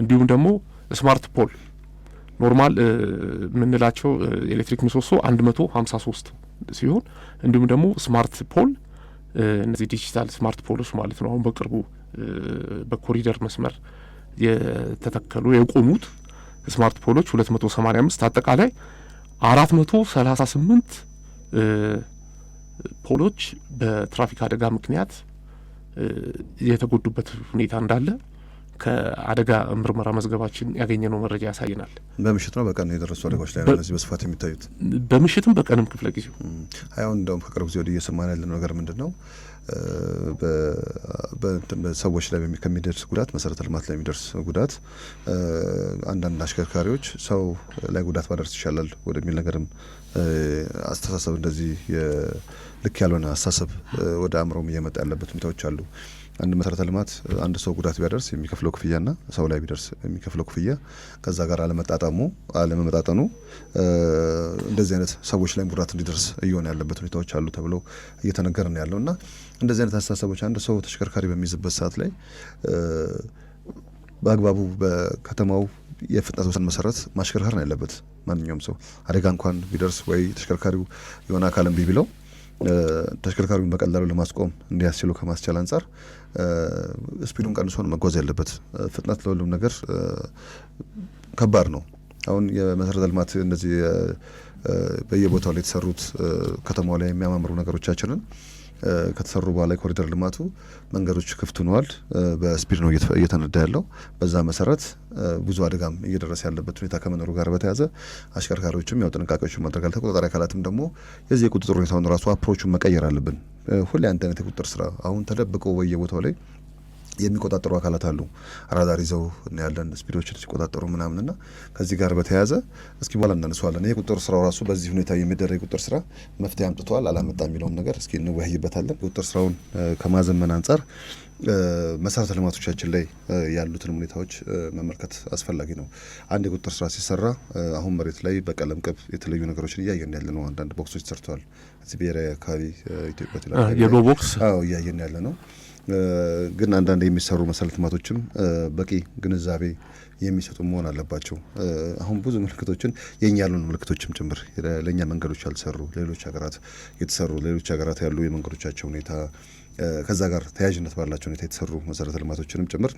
እንዲሁም ደግሞ ስማርት ፖል ኖርማል የምንላቸው ኤሌክትሪክ ምሰሶ 153 ሲሆን እንዲሁም ደግሞ ስማርት ፖል እነዚህ ዲጂታል ስማርት ፖሎች ማለት ነው አሁን በቅርቡ በኮሪደር መስመር የተተከሉ የቆሙት ስማርት ፖሎች 285 አጠቃላይ 438 ፖሎች በትራፊክ አደጋ ምክንያት የተጎዱበት ሁኔታ እንዳለ ከአደጋ ምርመራ መዝገባችን ያገኘነው መረጃ ያሳየናል። በምሽት ነው በቀን የደረሱ አደጋዎች ላይ ነው እነዚህ በስፋት የሚታዩት? በምሽትም በቀንም ክፍለ ጊዜው አሁን እንደውም ከቅርብ ጊዜ ወዲህ እየሰማን ያለነው ነገር ምንድን ነው? በሰዎች ላይ ከሚደርስ ጉዳት መሰረተ ልማት ላይ የሚደርስ ጉዳት አንዳንድ አሽከርካሪዎች ሰው ላይ ጉዳት ባደርስ ይሻላል ወደሚል ነገርም አስተሳሰብ እንደዚህ ልክ ያልሆነ አስተሳሰብ ወደ አእምሮም እየመጣ ያለበት ሁኔታዎች አሉ። አንድ መሰረተ ልማት አንድ ሰው ጉዳት ቢያደርስ የሚከፍለው ክፍያና ሰው ላይ ቢደርስ የሚከፍለው ክፍያ ከዛ ጋር አለመመጣጠኑ እንደዚህ አይነት ሰዎች ላይ ጉዳት እንዲደርስ እየሆነ ያለበት ሁኔታዎች አሉ ተብሎ እየተነገረ ነው ያለውና እንደዚህ አይነት አስተሳሰቦች አንድ ሰው ተሽከርካሪ በሚይዝበት ሰዓት ላይ በአግባቡ በከተማው የፍጥነት ወሰን መሰረት ማሽከርከር ነው ያለበት። ማንኛውም ሰው አደጋ እንኳን ቢደርስ ወይ ተሽከርካሪው የሆነ አካል እምቢ ቢለው ተሽከርካሪውን በቀላሉ ለማስቆም እንዲያስችሉ ከማስቻል አንጻር ስፒዱን ቀንሶ ነው መጓዝ ያለበት። ፍጥነት ለሁሉም ነገር ከባድ ነው። አሁን የመሰረተ ልማት እንደዚህ በየቦታው ላይ የተሰሩት ከተማው ላይ የሚያማምሩ ነገሮቻችንን ከተሰሩ በኋላ የኮሪደር ልማቱ መንገዶች ክፍት ሆነዋል። በስፒድ ነው እየተነዳ ያለው። በዛ መሰረት ብዙ አደጋም እየደረሰ ያለበት ሁኔታ ከመኖሩ ጋር በተያያዘ አሽከርካሪዎችም ያው ጥንቃቄዎችን ማድረግ አለ። ተቆጣጣሪ አካላትም ደግሞ የዚህ የቁጥጥር ሁኔታውን ራሱ አፕሮቹን መቀየር አለብን። ሁሌ አንድ አይነት የቁጥጥር ስራ አሁን ተደብቀው በየቦታው ላይ የሚቆጣጠሩ አካላት አሉ። ራዳር ይዘው ያለን ስፒዶችን ሲቆጣጠሩ ምናምንና ከዚህ ጋር በተያያዘ እስኪ በኋላ እናነሳዋለን። ይሄ ቁጥጥር ስራው ራሱ በዚህ ሁኔታ የሚደረግ ቁጥጥር ስራ መፍትሄ አምጥቷል አላመጣ የሚለውን ነገር እስኪ እንወያይበታለን። ቁጥጥር ስራውን ከማዘመን አንጻር መሰረተ ልማቶቻችን ላይ ያሉትን ሁኔታዎች መመልከት አስፈላጊ ነው። አንድ የቁጥጥር ስራ ሲሰራ አሁን መሬት ላይ በቀለም ቅብ የተለዩ ነገሮችን እያየን ያለ ነው። አንዳንድ ቦክሶች ተሰርተዋል። እዚህ ብሔራዊ አካባቢ ኢትዮጵያ የሎ ቦክስ እያየን ያለ ነው። ግን አንዳንድ የሚሰሩ መሰረተ ልማቶችም በቂ ግንዛቤ የሚሰጡ መሆን አለባቸው። አሁን ብዙ ምልክቶችን የኛ ያሉን ምልክቶችም ጭምር ለእኛ መንገዶች ያልተሰሩ ሌሎች ሀገራት የተሰሩ ሌሎች ሀገራት ያሉ የመንገዶቻቸው ሁኔታ ከዛ ጋር ተያያዥነት ባላቸው ሁኔታ የተሰሩ መሰረተ ልማቶችንም ጭምር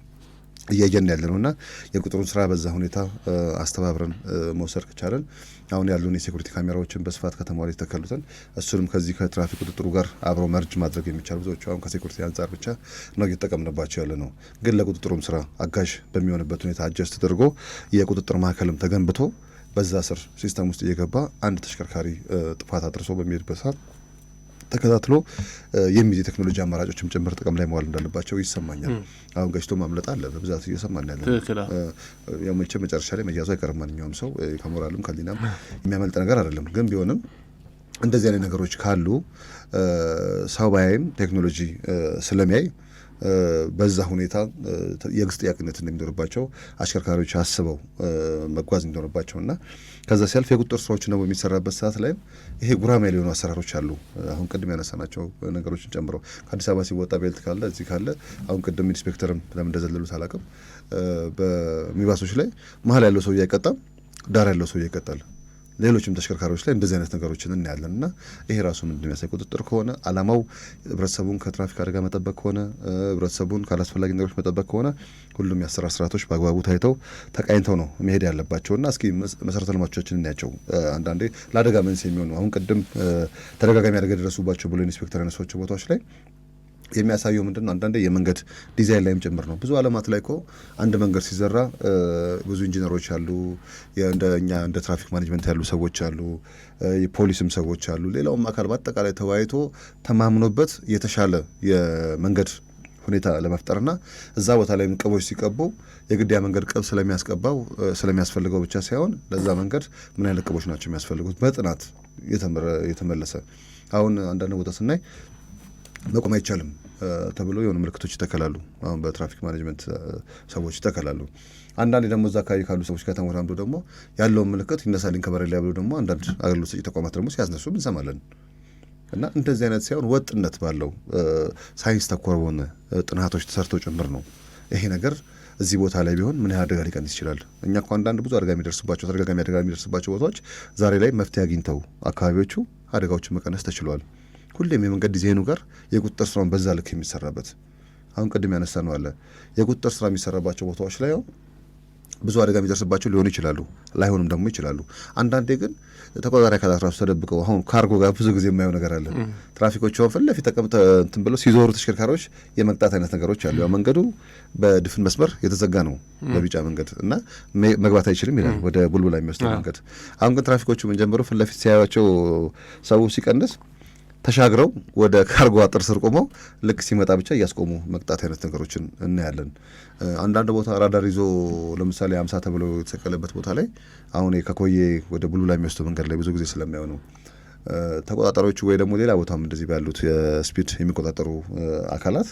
እያየን ያለ ነውና የቁጥሩን ስራ በዛ ሁኔታ አስተባብረን መውሰድ ከቻለን አሁን ያሉን የሴኩሪቲ ካሜራዎችን በስፋት ከተማ ላይ ተከሉትን እሱንም ከዚህ ከትራፊክ ቁጥጥሩ ጋር አብረው መርጅ ማድረግ የሚቻሉ ብዙዎቹ አሁን ከሴኩሪቲ አንጻር ብቻ ነው እየተጠቀምንባቸው ያለ ነው። ግን ለቁጥጥሩም ስራ አጋዥ በሚሆንበት ሁኔታ አጀስት ተደርጎ የቁጥጥር ማዕከልም ተገንብቶ በዛ ስር ሲስተም ውስጥ እየገባ አንድ ተሽከርካሪ ጥፋት አድርሶ በሚሄድበት ሰዓት ተከታትሎ የሚዜ ቴክኖሎጂ አማራጮችም ጭምር ጥቅም ላይ መዋል እንዳለባቸው ይሰማኛል። አሁን ገጭቶ ማምለጥ አለ በብዛት እየሰማን ያለ ያው መጨረሻ ላይ መያዙ አይቀርም። ማንኛውም ሰው ከሞራልም ከሊናም የሚያመልጥ ነገር አይደለም። ግን ቢሆንም እንደዚህ አይነት ነገሮች ካሉ ሰው ባይም ቴክኖሎጂ ስለሚያይ በዛ ሁኔታ የግስ ጥያቄነት እንደሚኖርባቸው አሽከርካሪዎች አስበው መጓዝ እንደሚኖርባቸውና ከዛ ሲያልፍ የቁጥጥር ስራዎች ነው በሚሰራበት ሰዓት ላይ ይሄ ጉራማይሌ የሆኑ አሰራሮች አሉ። አሁን ቅድም ያነሳናቸው ነገሮችን ጨምሮ ከአዲስ አበባ ሲወጣ ቤልት ካለ እዚህ ካለ አሁን ቅድም ኢንስፔክተርም ለምን እንደዘለሉት አላውቅም። በሚባሶች ላይ መሀል ያለው ሰው አይቀጣም፣ ዳር ያለው ሰው ይቀጣል። ሌሎችም ተሽከርካሪዎች ላይ እንደዚህ አይነት ነገሮችን እናያለን እና ይሄ ራሱ ምንድን የሚያሳይ ቁጥጥር ከሆነ አላማው ህብረተሰቡን ከትራፊክ አደጋ መጠበቅ ከሆነ ህብረተሰቡን ካላስፈላጊ ነገሮች መጠበቅ ከሆነ ሁሉም የአሰራር ስርዓቶች በአግባቡ ታይተው ተቃኝተው ነው መሄድ ያለባቸውና እስኪ መሰረተ ልማቶቻችን እናያቸው። አንዳንዴ ለአደጋ መንስኤ የሚሆኑ አሁን ቅድም ተደጋጋሚ አደጋ ደረሱባቸው ብሎ ኢንስፔክተር ያነሷቸው ቦታዎች ላይ የሚያሳየው ምንድነው? አንዳንዴ የመንገድ ዲዛይን ላይም ጭምር ነው። ብዙ አለማት ላይ እኮ አንድ መንገድ ሲዘራ ብዙ ኢንጂነሮች አሉ፣ እንደኛ እንደ ትራፊክ ማኔጅመንት ያሉ ሰዎች አሉ፣ የፖሊስም ሰዎች አሉ፣ ሌላውም አካል በአጠቃላይ ተወያይቶ ተማምኖበት የተሻለ የመንገድ ሁኔታ ለመፍጠርና እዛ ቦታ ላይ ቅቦች ሲቀቡ የግድ ያ መንገድ ቅብ ስለሚያስፈልገው ብቻ ሳይሆን ለዛ መንገድ ምን አይነት ቅቦች ናቸው የሚያስፈልጉት በጥናት የተመለሰ አሁን አንዳንድ ቦታ ስናይ መቆም አይቻልም ተብሎ የሆኑ ምልክቶች ይተከላሉ። አሁን በትራፊክ ማኔጅመንት ሰዎች ይተከላሉ። አንዳንዴ ደግሞ እዛ አካባቢ ካሉ ሰዎች ከተሞራምዶ ደግሞ ያለውን ምልክት ይነሳልኝ ከበረላ ብሎ ደግሞ አንዳንድ አገልግሎት ሰጪ ተቋማት ደግሞ ሲያስነሱ እንሰማለን። እና እንደዚህ አይነት ሳይሆን ወጥነት ባለው ሳይንስ ተኮር በሆነ ጥናቶች ተሰርተው ጭምር ነው ይሄ ነገር እዚህ ቦታ ላይ ቢሆን ምን ያህል አደጋ ሊቀንስ ይችላል። እኛ እኮ አንዳንድ ብዙ አደጋ የሚደርስባቸው ተደጋጋሚ አደጋ የሚደርስባቸው ቦታዎች ዛሬ ላይ መፍትሄ አግኝተው አካባቢዎቹ አደጋዎችን መቀነስ ተችሏል። ሁሌም የመንገድ ዲዛይኑ ጋር የቁጥጥር ስራውን በዛ ልክ የሚሰራበት አሁን ቅድም ያነሳ ነው አለ የቁጥጥር ስራ የሚሰራባቸው ቦታዎች ላይ ብዙ አደጋ የሚደርስባቸው ሊሆኑ ይችላሉ፣ ላይሆኑም ደግሞ ይችላሉ። አንዳንዴ ግን ተቆጣጣሪ አካላት ራሱ ተደብቀው አሁን ካርጎ ጋር ብዙ ጊዜ የማየው ነገር አለ። ትራፊኮች ፊት ለፊት ተቀምጠው እንትን ብለው ሲዞሩ ተሽከርካሪዎች የመቅጣት አይነት ነገሮች አሉ። ያው መንገዱ በድፍን መስመር የተዘጋ ነው በቢጫ መንገድ እና መግባት አይችልም ይላል ወደ ቡልቡላ የሚወስደው መንገድ። አሁን ግን ትራፊኮቹ ምን ጀምሮ ፊት ለፊት ሲያዩቸው ሰው ሲቀንስ ተሻግረው ወደ ካርጎ አጥር ስር ቆመው ልክ ሲመጣ ብቻ እያስቆሙ መቅጣት አይነት ነገሮችን እናያለን። አንዳንድ ቦታ ራዳር ይዞ ለምሳሌ 50 ተብሎ የተሰቀለበት ቦታ ላይ አሁን ከኮዬ ወደ ቡልቡላ የሚወስደው መንገድ ላይ ብዙ ጊዜ ስለሚያዩ ነው ተቆጣጣሪዎቹ ወይ ደግሞ ሌላ ቦታም እንደዚህ ባሉት የስፒድ የሚቆጣጠሩ አካላት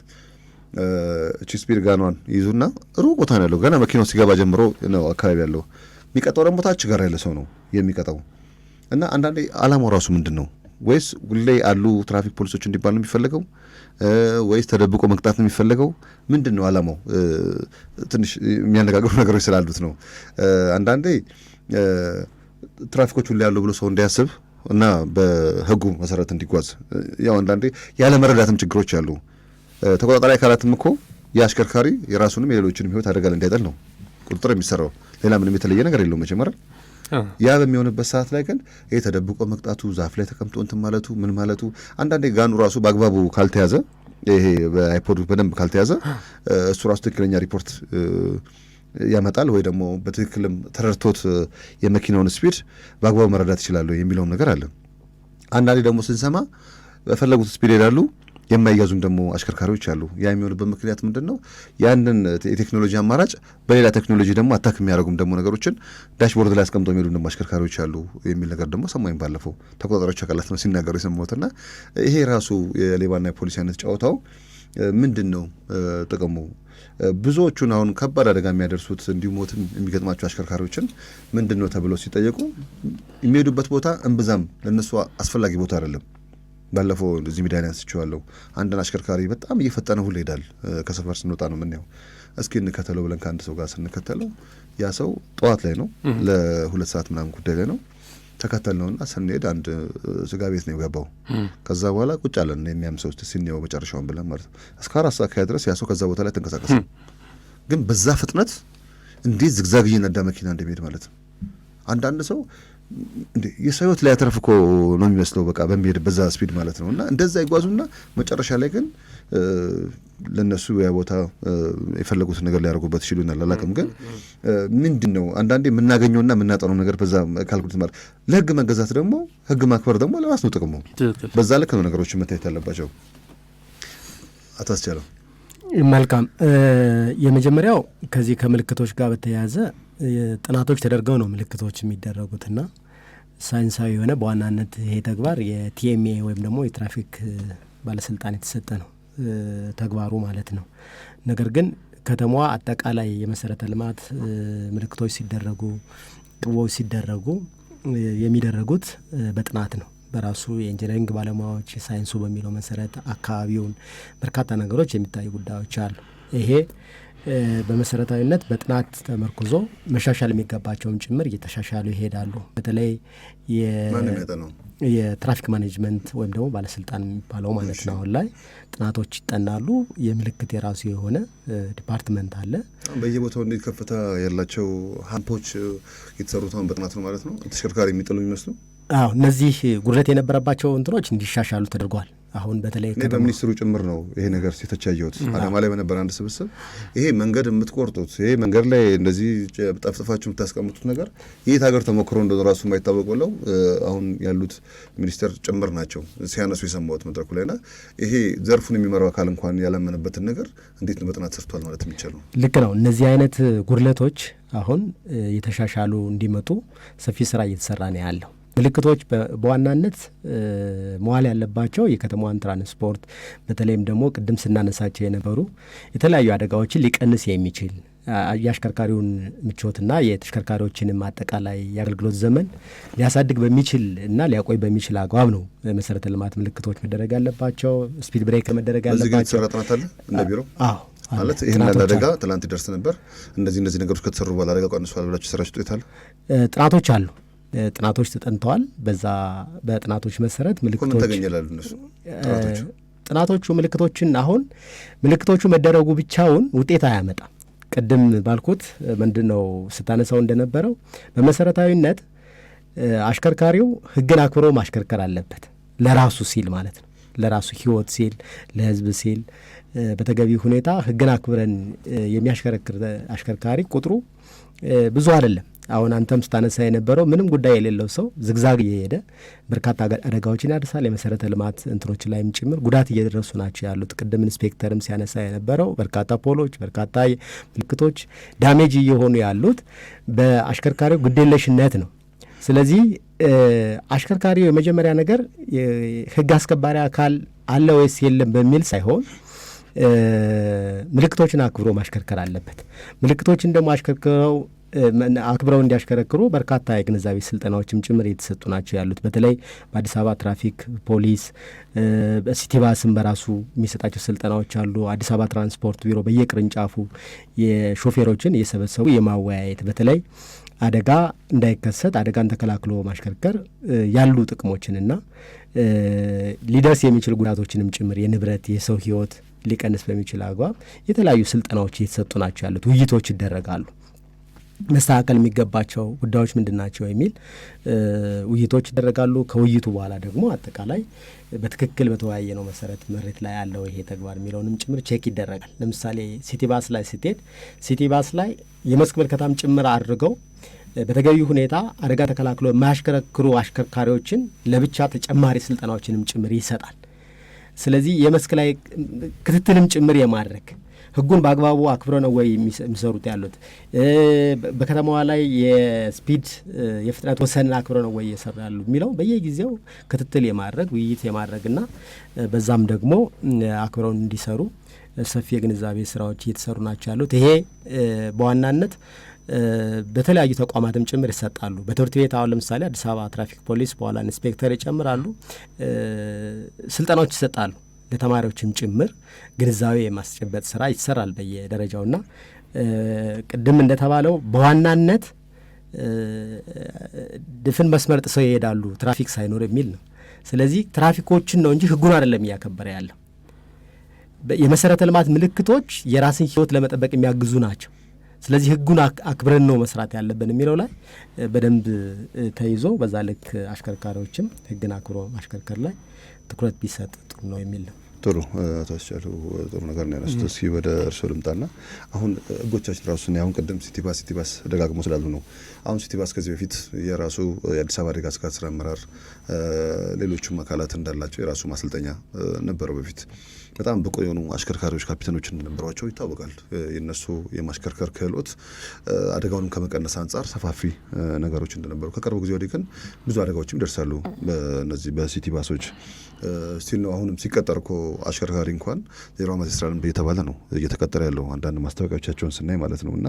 እቺ ስፒድ ጋኗን ይዙና ሩቅ ቦታ ነው ያለው ገና መኪናው ሲገባ ጀምሮ ነው አካባቢ ያለው የሚቀጣው ደግሞ ታች ጋር ያለ ሰው ነው የሚቀጣው። እና አንዳንዴ አላማው ራሱ ምንድን ነው? ወይስ ሁሌ አሉ ትራፊክ ፖሊሶች እንዲባል ነው የሚፈለገው? ወይስ ተደብቆ መቅጣት ነው የሚፈለገው? ምንድን ነው አላማው? ትንሽ የሚያነጋግሩ ነገሮች ስላሉት ነው። አንዳንዴ ትራፊኮች ሁሌ ያሉ ብሎ ሰው እንዲያስብ እና በህጉ መሰረት እንዲጓዝ ያው አንዳንዴ ያለ መረዳትም ችግሮች አሉ። ተቆጣጣሪ አካላትም እኮ የአሽከርካሪ የራሱንም የሌሎችንም ህይወት አደጋ ላይ እንዳይጥል ነው ቁጥጥር የሚሰራው። ሌላ ምንም የተለየ ነገር የለውም መጀመሪያ ያ በሚሆንበት ሰዓት ላይ ግን ይሄ ተደብቆ መቅጣቱ፣ ዛፍ ላይ ተቀምጦ እንትን ማለቱ ምን ማለቱ አንዳንዴ ጋኑ ራሱ በአግባቡ ካልተያዘ ይሄ በአይፖድ በደንብ ካልተያዘ እሱ ራሱ ትክክለኛ ሪፖርት ያመጣል ወይ ደግሞ በትክክልም ተረድቶት የመኪናውን ስፒድ በአግባቡ መረዳት ይችላሉ የሚለውም ነገር አለ። አንዳንዴ ደግሞ ስንሰማ በፈለጉት ስፒድ ይሄዳሉ፣ የማይያዙም ደግሞ አሽከርካሪዎች አሉ። ያ የሚሆንበት ምክንያት ምንድን ነው? ያንን የቴክኖሎጂ አማራጭ በሌላ ቴክኖሎጂ ደግሞ አታክ የሚያደርጉም ደግሞ ነገሮችን ዳሽቦርድ ላይ አስቀምጠው የሚሄዱ ደግሞ አሽከርካሪዎች አሉ የሚል ነገር ደግሞ ሰማኝ ባለፈው ተቆጣጣሪዎች አካላት ነው ሲናገሩ የሰማሁትና ይሄ ራሱ የሌባና የፖሊስ አይነት ጨዋታው ምንድን ነው ጥቅሙ? ብዙዎቹን አሁን ከባድ አደጋ የሚያደርሱት እንዲሁ ሞትን የሚገጥማቸው አሽከርካሪዎችን ምንድን ነው ተብለው ሲጠየቁ የሚሄዱበት ቦታ እምብዛም ለእነሱ አስፈላጊ ቦታ አይደለም። ባለፈው እዚህ ሚዲያ ላይ አንስቼዋለሁ። አንድን አሽከርካሪ በጣም እየፈጠነ ሁሉ ይሄዳል። ከሰፈር ስንወጣ ነው የምናየው። እስኪ እንከተለው ብለን ከአንድ ሰው ጋር ስንከተለው ያ ሰው ጠዋት ላይ ነው ለ2 ሰዓት ምናምን ጉዳይ ላይ ነው ተከተል ነውና ስንሄድ አንድ ስጋ ቤት ነው የገባው። ከዛ በኋላ ቁጭ አለን የሚያም ሰው ሲኔው መጨረሻውን ብለን ማለት ነው። እስከ 4 ሰዓት ድረስ ያ ሰው ከዛ ቦታ ላይ ተንቀሳቀሰ። ግን በዛ ፍጥነት እንዴት ዝግዛግ እየነዳ መኪና እንደሚሄድ ማለት ነው። አንዳንድ ሰው እንዴ የሰው ሕይወት ላይ ያተርፍ እኮ ነው የሚመስለው በቃ በሚሄድ በዛ ስፒድ ማለት ነው። እና እንደዛ ይጓዙና መጨረሻ ላይ ግን ለነሱ ያ ቦታ የፈለጉት ነገር ሊያደርጉበት ይችሉናል። አላውቅም ግን ምንድን ነው አንዳንዴ የምናገኘውና የምናጠነው ነገር በዛ ካልኩት ማለት ለህግ መገዛት ደግሞ ህግ ማክበር ደግሞ ለራስ ነው ጥቅሙ። በዛ ልክ ነው ነገሮች መታየት ያለባቸው። አታስቻለው። መልካም። የመጀመሪያው ከዚህ ከምልክቶች ጋር በተያያዘ ጥናቶች ተደርገው ነው ምልክቶች የሚደረጉትና ሳይንሳዊ የሆነ በዋናነት ይሄ ተግባር የቲኤምኤ ወይም ደግሞ የትራፊክ ባለስልጣን የተሰጠ ነው ተግባሩ ማለት ነው። ነገር ግን ከተማዋ አጠቃላይ የመሰረተ ልማት ምልክቶች ሲደረጉ ቅቦች ሲደረጉ የሚደረጉት በጥናት ነው። በራሱ የኢንጂነሪንግ ባለሙያዎች ሳይንሱ በሚለው መሰረት አካባቢውን በርካታ ነገሮች የሚታዩ ጉዳዮች አሉ። ይሄ በመሰረታዊነት በጥናት ተመርኩዞ መሻሻል የሚገባቸውም ጭምር እየተሻሻሉ ይሄዳሉ። በተለይ የትራፊክ ማኔጅመንት ወይም ደግሞ ባለስልጣን የሚባለው ማለት ነው። አሁን ላይ ጥናቶች ይጠናሉ። የምልክት የራሱ የሆነ ዲፓርትመንት አለ። በየቦታው እንዴት ከፍታ ያላቸው ሀምፖች የተሰሩት አሁን በጥናት ነው ማለት ነው። ተሽከርካሪ የሚጥሉ የሚመስሉ እነዚህ ጉድለት የነበረባቸው እንትኖች እንዲሻሻሉ ተደርጓል። አሁን በተለይ በሚኒስትሩ ጭምር ነው ይሄ ነገር ሲተቻየውት አዳማ ላይ በነበረ አንድ ስብስብ ይሄ መንገድ የምትቆርጡት ይሄ መንገድ ላይ እንደዚህ ጠፍጥፋችሁ የምታስቀምጡት ነገር የት ሀገር ተሞክሮ እንደሆነ ራሱ የማይታወቅ ብለው አሁን ያሉት ሚኒስተር ጭምር ናቸው ሲያነሱ የሰማሁት መድረኩ ላይና ይሄ ዘርፉን የሚመራው አካል እንኳን ያላመነበትን ነገር እንዴት ነው በጥናት ሰርቷል ማለት የሚቻለው? ልክ ነው። እነዚህ አይነት ጉድለቶች አሁን የተሻሻሉ እንዲመጡ ሰፊ ስራ እየተሰራ ነው ያለው። ምልክቶች በዋናነት መዋል ያለባቸው የከተማዋን ትራንስፖርት በተለይም ደግሞ ቅድም ስናነሳቸው የነበሩ የተለያዩ አደጋዎችን ሊቀንስ የሚችል የአሽከርካሪውን ምቾትና የተሽከርካሪዎችንም አጠቃላይ የአገልግሎት ዘመን ሊያሳድግ በሚችል እና ሊያቆይ በሚችል አግባብ ነው መሰረተ ልማት ምልክቶች መደረግ ያለባቸው። ስፒድ ብሬክ መደረግ ያለባቸው። እዚህ ጥናት አለ እንደ ቢሮ ማለት ይህን አደጋ ትላንት ይደርስ ነበር እንደዚህ ነገሮች ከተሰሩ በኋላ አደጋ ቀንሷል ብላችሁ ሰራችሁ ጥይታል ጥናቶች አሉ። ጥናቶች ተጠንተዋል። በዛ በጥናቶች መሰረት ምልክቶች ተገኘላሉ። እነሱ ጥናቶቹ ምልክቶችን አሁን ምልክቶቹ መደረጉ ብቻውን ውጤት አያመጣም። ቅድም ባልኩት ምንድነው ስታነሳው እንደነበረው በመሰረታዊነት አሽከርካሪው ሕግን አክብሮ ማሽከርከር አለበት። ለራሱ ሲል ማለት ነው። ለራሱ ሕይወት ሲል፣ ለሕዝብ ሲል በተገቢ ሁኔታ ሕግን አክብረን የሚያሽከረክር አሽከርካሪ ቁጥሩ ብዙ አይደለም። አሁን አንተም ስታነሳ የነበረው ምንም ጉዳይ የሌለው ሰው ዝግዛግ እየሄደ በርካታ አደጋዎችን ያደርሳል። የመሰረተ ልማት እንትኖች ላይም ጭምር ጉዳት እየደረሱ ናቸው ያሉት። ቅድም ኢንስፔክተርም ሲያነሳ የነበረው በርካታ ፖሎች፣ በርካታ ምልክቶች ዳሜጅ እየሆኑ ያሉት በአሽከርካሪው ግዴለሽነት ነው። ስለዚህ አሽከርካሪው የመጀመሪያ ነገር ሕግ አስከባሪ አካል አለ ወይስ የለም በሚል ሳይሆን ምልክቶችን አክብሮ ማሽከርከር አለበት። ምልክቶችን ደግሞ አክብረው እንዲያሽከረክሩ በርካታ የግንዛቤ ስልጠናዎችም ጭምር እየተሰጡ ናቸው ያሉት። በተለይ በአዲስ አበባ ትራፊክ ፖሊስ ሲቲ ባስም በራሱ የሚሰጣቸው ስልጠናዎች አሉ። አዲስ አበባ ትራንስፖርት ቢሮ በየቅርንጫፉ የሾፌሮችን እየሰበሰቡ የማወያየት በተለይ አደጋ እንዳይከሰት አደጋን ተከላክሎ ማሽከርከር ያሉ ጥቅሞችንና ሊደርስ የሚችል ጉዳቶችንም ጭምር የንብረት የሰው ሕይወት ሊቀንስ በሚችል አግባብ የተለያዩ ስልጠናዎች እየተሰጡ ናቸው ያሉት። ውይይቶች ይደረጋሉ። መስተካከል የሚገባቸው ጉዳዮች ምንድን ናቸው የሚል ውይይቶች ይደረጋሉ። ከውይይቱ በኋላ ደግሞ አጠቃላይ በትክክል በተወያየ ነው መሰረት መሬት ላይ ያለው ይሄ ተግባር የሚለውንም ጭምር ቼክ ይደረጋል። ለምሳሌ ሲቲ ባስ ላይ ስትሄድ ሲቲ ባስ ላይ የመስክ ምልከታም ጭምር አድርገው በተገቢ ሁኔታ አደጋ ተከላክሎ የማያሽከረክሩ አሽከርካሪዎችን ለብቻ ተጨማሪ ስልጠናዎችንም ጭምር ይሰጣል። ስለዚህ የመስክ ላይ ክትትልም ጭምር የማድረግ ህጉን በአግባቡ አክብረ ነው ወይ የሚሰሩት ያሉት፣ በከተማዋ ላይ የስፒድ የፍጥነት ወሰንን አክብረ ነው ወይ እየሰሩ ያሉ የሚለው በየጊዜው ክትትል የማድረግ ውይይት የማድረግና በዛም ደግሞ አክብረው እንዲሰሩ ሰፊ የግንዛቤ ስራዎች እየተሰሩ ናቸው ያሉት። ይሄ በዋናነት በተለያዩ ተቋማትም ጭምር ይሰጣሉ። በትምህርት ቤት አሁን ለምሳሌ አዲስ አበባ ትራፊክ ፖሊስ በኋላ ኢንስፔክተር ይጨምራሉ፣ ስልጠናዎች ይሰጣሉ። ለተማሪዎችም ጭምር ግንዛቤ የማስጨበጥ ስራ ይሰራል በየደረጃውና ቅድም እንደተባለው በዋናነት ድፍን መስመር ጥሰው ይሄዳሉ ትራፊክ ሳይኖር የሚል ነው። ስለዚህ ትራፊኮችን ነው እንጂ ህጉን አይደለም እያከበረ ያለው። የመሰረተ ልማት ምልክቶች የራስን ህይወት ለመጠበቅ የሚያግዙ ናቸው። ስለዚህ ህጉን አክብረን ነው መስራት ያለብን የሚለው ላይ በደንብ ተይዞ በዛ ልክ አሽከርካሪዎችም ህግን አክብሮ ማሽከርከር ላይ ትኩረት ቢሰጥ ጥሩ ነው የሚል ነው። ጥሩ አቶ አስቻለው ጥሩ ነገር ነው ያነሱት። እስኪ ወደ እርስዎ ልምጣና አሁን ህጎቻችን ራሱ አሁን ቅድም ሲቲ ባስ ደጋግሞ ስላሉ ነው። አሁን ሲቲ ባስ ከዚህ በፊት የራሱ የአዲስ አበባ አደጋ ስጋት ስራ አመራር ሌሎቹም አካላት እንዳላቸው የራሱ ማሰልጠኛ ነበረው። በፊት በጣም ብቁ የሆኑ አሽከርካሪዎች ካፒቴኖች እንደነበሯቸው ይታወቃል። የነሱ የማሽከርከር ክህሎት አደጋውንም ከመቀነስ አንጻር ሰፋፊ ነገሮች እንደነበሩ፣ ከቅርብ ጊዜ ወዲህ ግን ብዙ አደጋዎችም ይደርሳሉ በእነዚህ በሲቲ ባሶች ስቲል ነው። አሁንም ሲቀጠር እኮ አሽከርካሪ እንኳን 0 ዓመት የስራ ልምድ እየተባለ ነው እየተቀጠረ ያለው አንዳንድ ማስታወቂያዎቻቸውን ስናይ ማለት ነው። እና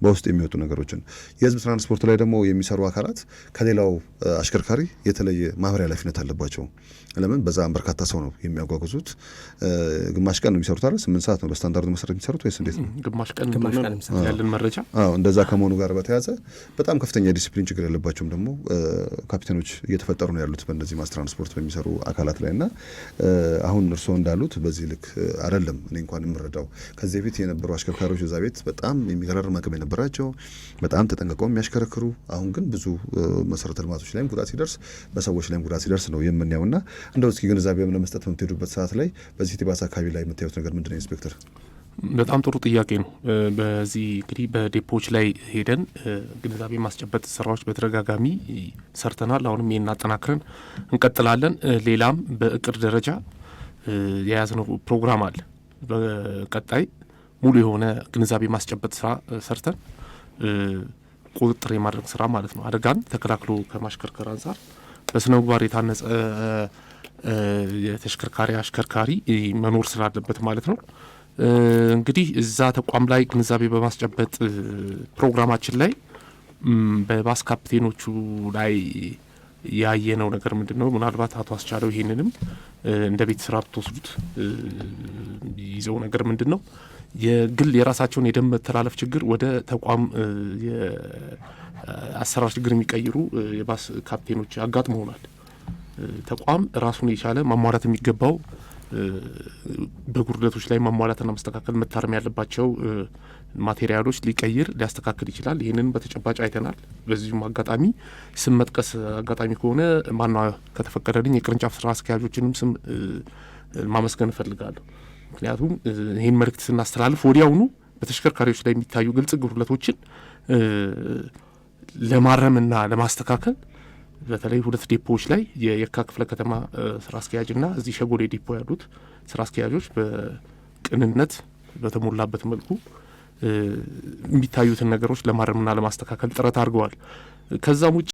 በውስጥ የሚወጡ ነገሮችን የህዝብ ትራንስፖርት ላይ ደግሞ የሚሰሩ አካላት ከሌላው አሽከርካሪ የተለየ ማህበራዊ ኃላፊነት አለባቸው። ለምን በዛም በርካታ ሰው ነው የሚያጓጉዙት። ግማሽ ቀን ነው የሚሰሩት አይደል? 8 ሰዓት ነው በስታንዳርዱ መሰረት የሚሰሩት ወይስ እንዴት ነው? ግማሽ ቀን ያለን መረጃ እንደዛ ከመሆኑ ጋር በተያያዘ በጣም ከፍተኛ የዲሲፕሊን ችግር ያለባቸውም ደግሞ ካፒቴኖች እየተፈጠሩ ነው ያሉት በእነዚህ ማስ ትራንስፖርት በሚሰሩ አካላት ላይ እና አሁን እርስዎ እንዳሉት በዚህ ልክ አይደለም። እኔ እንኳን የምረዳው ከዚህ በፊት የነበሩ አሽከርካሪዎች እዛ ቤት በጣም የሚገራርም አቅም የነበራቸው በጣም ተጠንቅቀው የሚያሽከረክሩ፣ አሁን ግን ብዙ መሰረተ ልማቶች ላይም ጉዳት ሲደርስ በሰዎች ላይም ጉዳት ሲደርስ ነው የምናየውና እንደው እስኪ ግንዛቤም ለመስጠት በምትሄዱበት ሰዓት ላይ በዚህ ሲቲ ባስ አካባቢ ላይ የምታዩት ነገር ምንድን ነው ኢንስፔክተር? በጣም ጥሩ ጥያቄ ነው። በዚህ እንግዲህ በዴፖዎች ላይ ሄደን ግንዛቤ ማስጨበጥ ስራዎች በተደጋጋሚ ሰርተናል። አሁንም ይህን አጠናክረን እንቀጥላለን። ሌላም በእቅድ ደረጃ የያዝነው ፕሮግራም አለ። በቀጣይ ሙሉ የሆነ ግንዛቤ ማስጨበጥ ስራ ሰርተን ቁጥጥር የማድረግ ስራ ማለት ነው። አደጋን ተከላክሎ ከማሽከርከር አንጻር በስነ ምግባር የታነጸ የተሽከርካሪ አሽከርካሪ መኖር ስላለበት ማለት ነው። እንግዲህ እዛ ተቋም ላይ ግንዛቤ በማስጨበጥ ፕሮግራማችን ላይ በባስ ካፕቴኖቹ ላይ ያየነው ነገር ምንድን ነው? ምናልባት አቶ አስቻለው ይሄንንም እንደ ቤት ስራ ብትወስዱት ይዘው ነገር ምንድን ነው የግል የራሳቸውን የደንብ መተላለፍ ችግር ወደ ተቋም የአሰራር ችግር የሚቀይሩ የባስ ካፕቴኖች አጋጥመውናል። ተቋም ራሱን የቻለ ማሟላት የሚገባው በጉድለቶች ላይ ማሟላትና መስተካከል መታረም ያለባቸው ማቴሪያሎች ሊቀይር ሊያስተካክል ይችላል። ይህንን በተጨባጭ አይተናል። በዚሁም አጋጣሚ ስም መጥቀስ አጋጣሚ ከሆነ ማና ከተፈቀደልኝ የቅርንጫፍ ስራ አስኪያጆችንም ስም ማመስገን እፈልጋለሁ። ምክንያቱም ይህን መልእክት ስናስተላልፍ ወዲያውኑ በተሽከርካሪዎች ላይ የሚታዩ ግልጽ ጉድለቶችን ለማረምና ለማስተካከል በተለይ 2 ዴፖዎች ላይ የየካ ክፍለ ከተማ ስራ አስኪያጅና እዚህ ሸጎሌ ዴፖ ያሉት ስራ አስኪያጆች በቅንነት በተሞላበት መልኩ የሚታዩትን ነገሮች ለማረምና ለማስተካከል ጥረት አድርገዋል። ከዛም ውጭ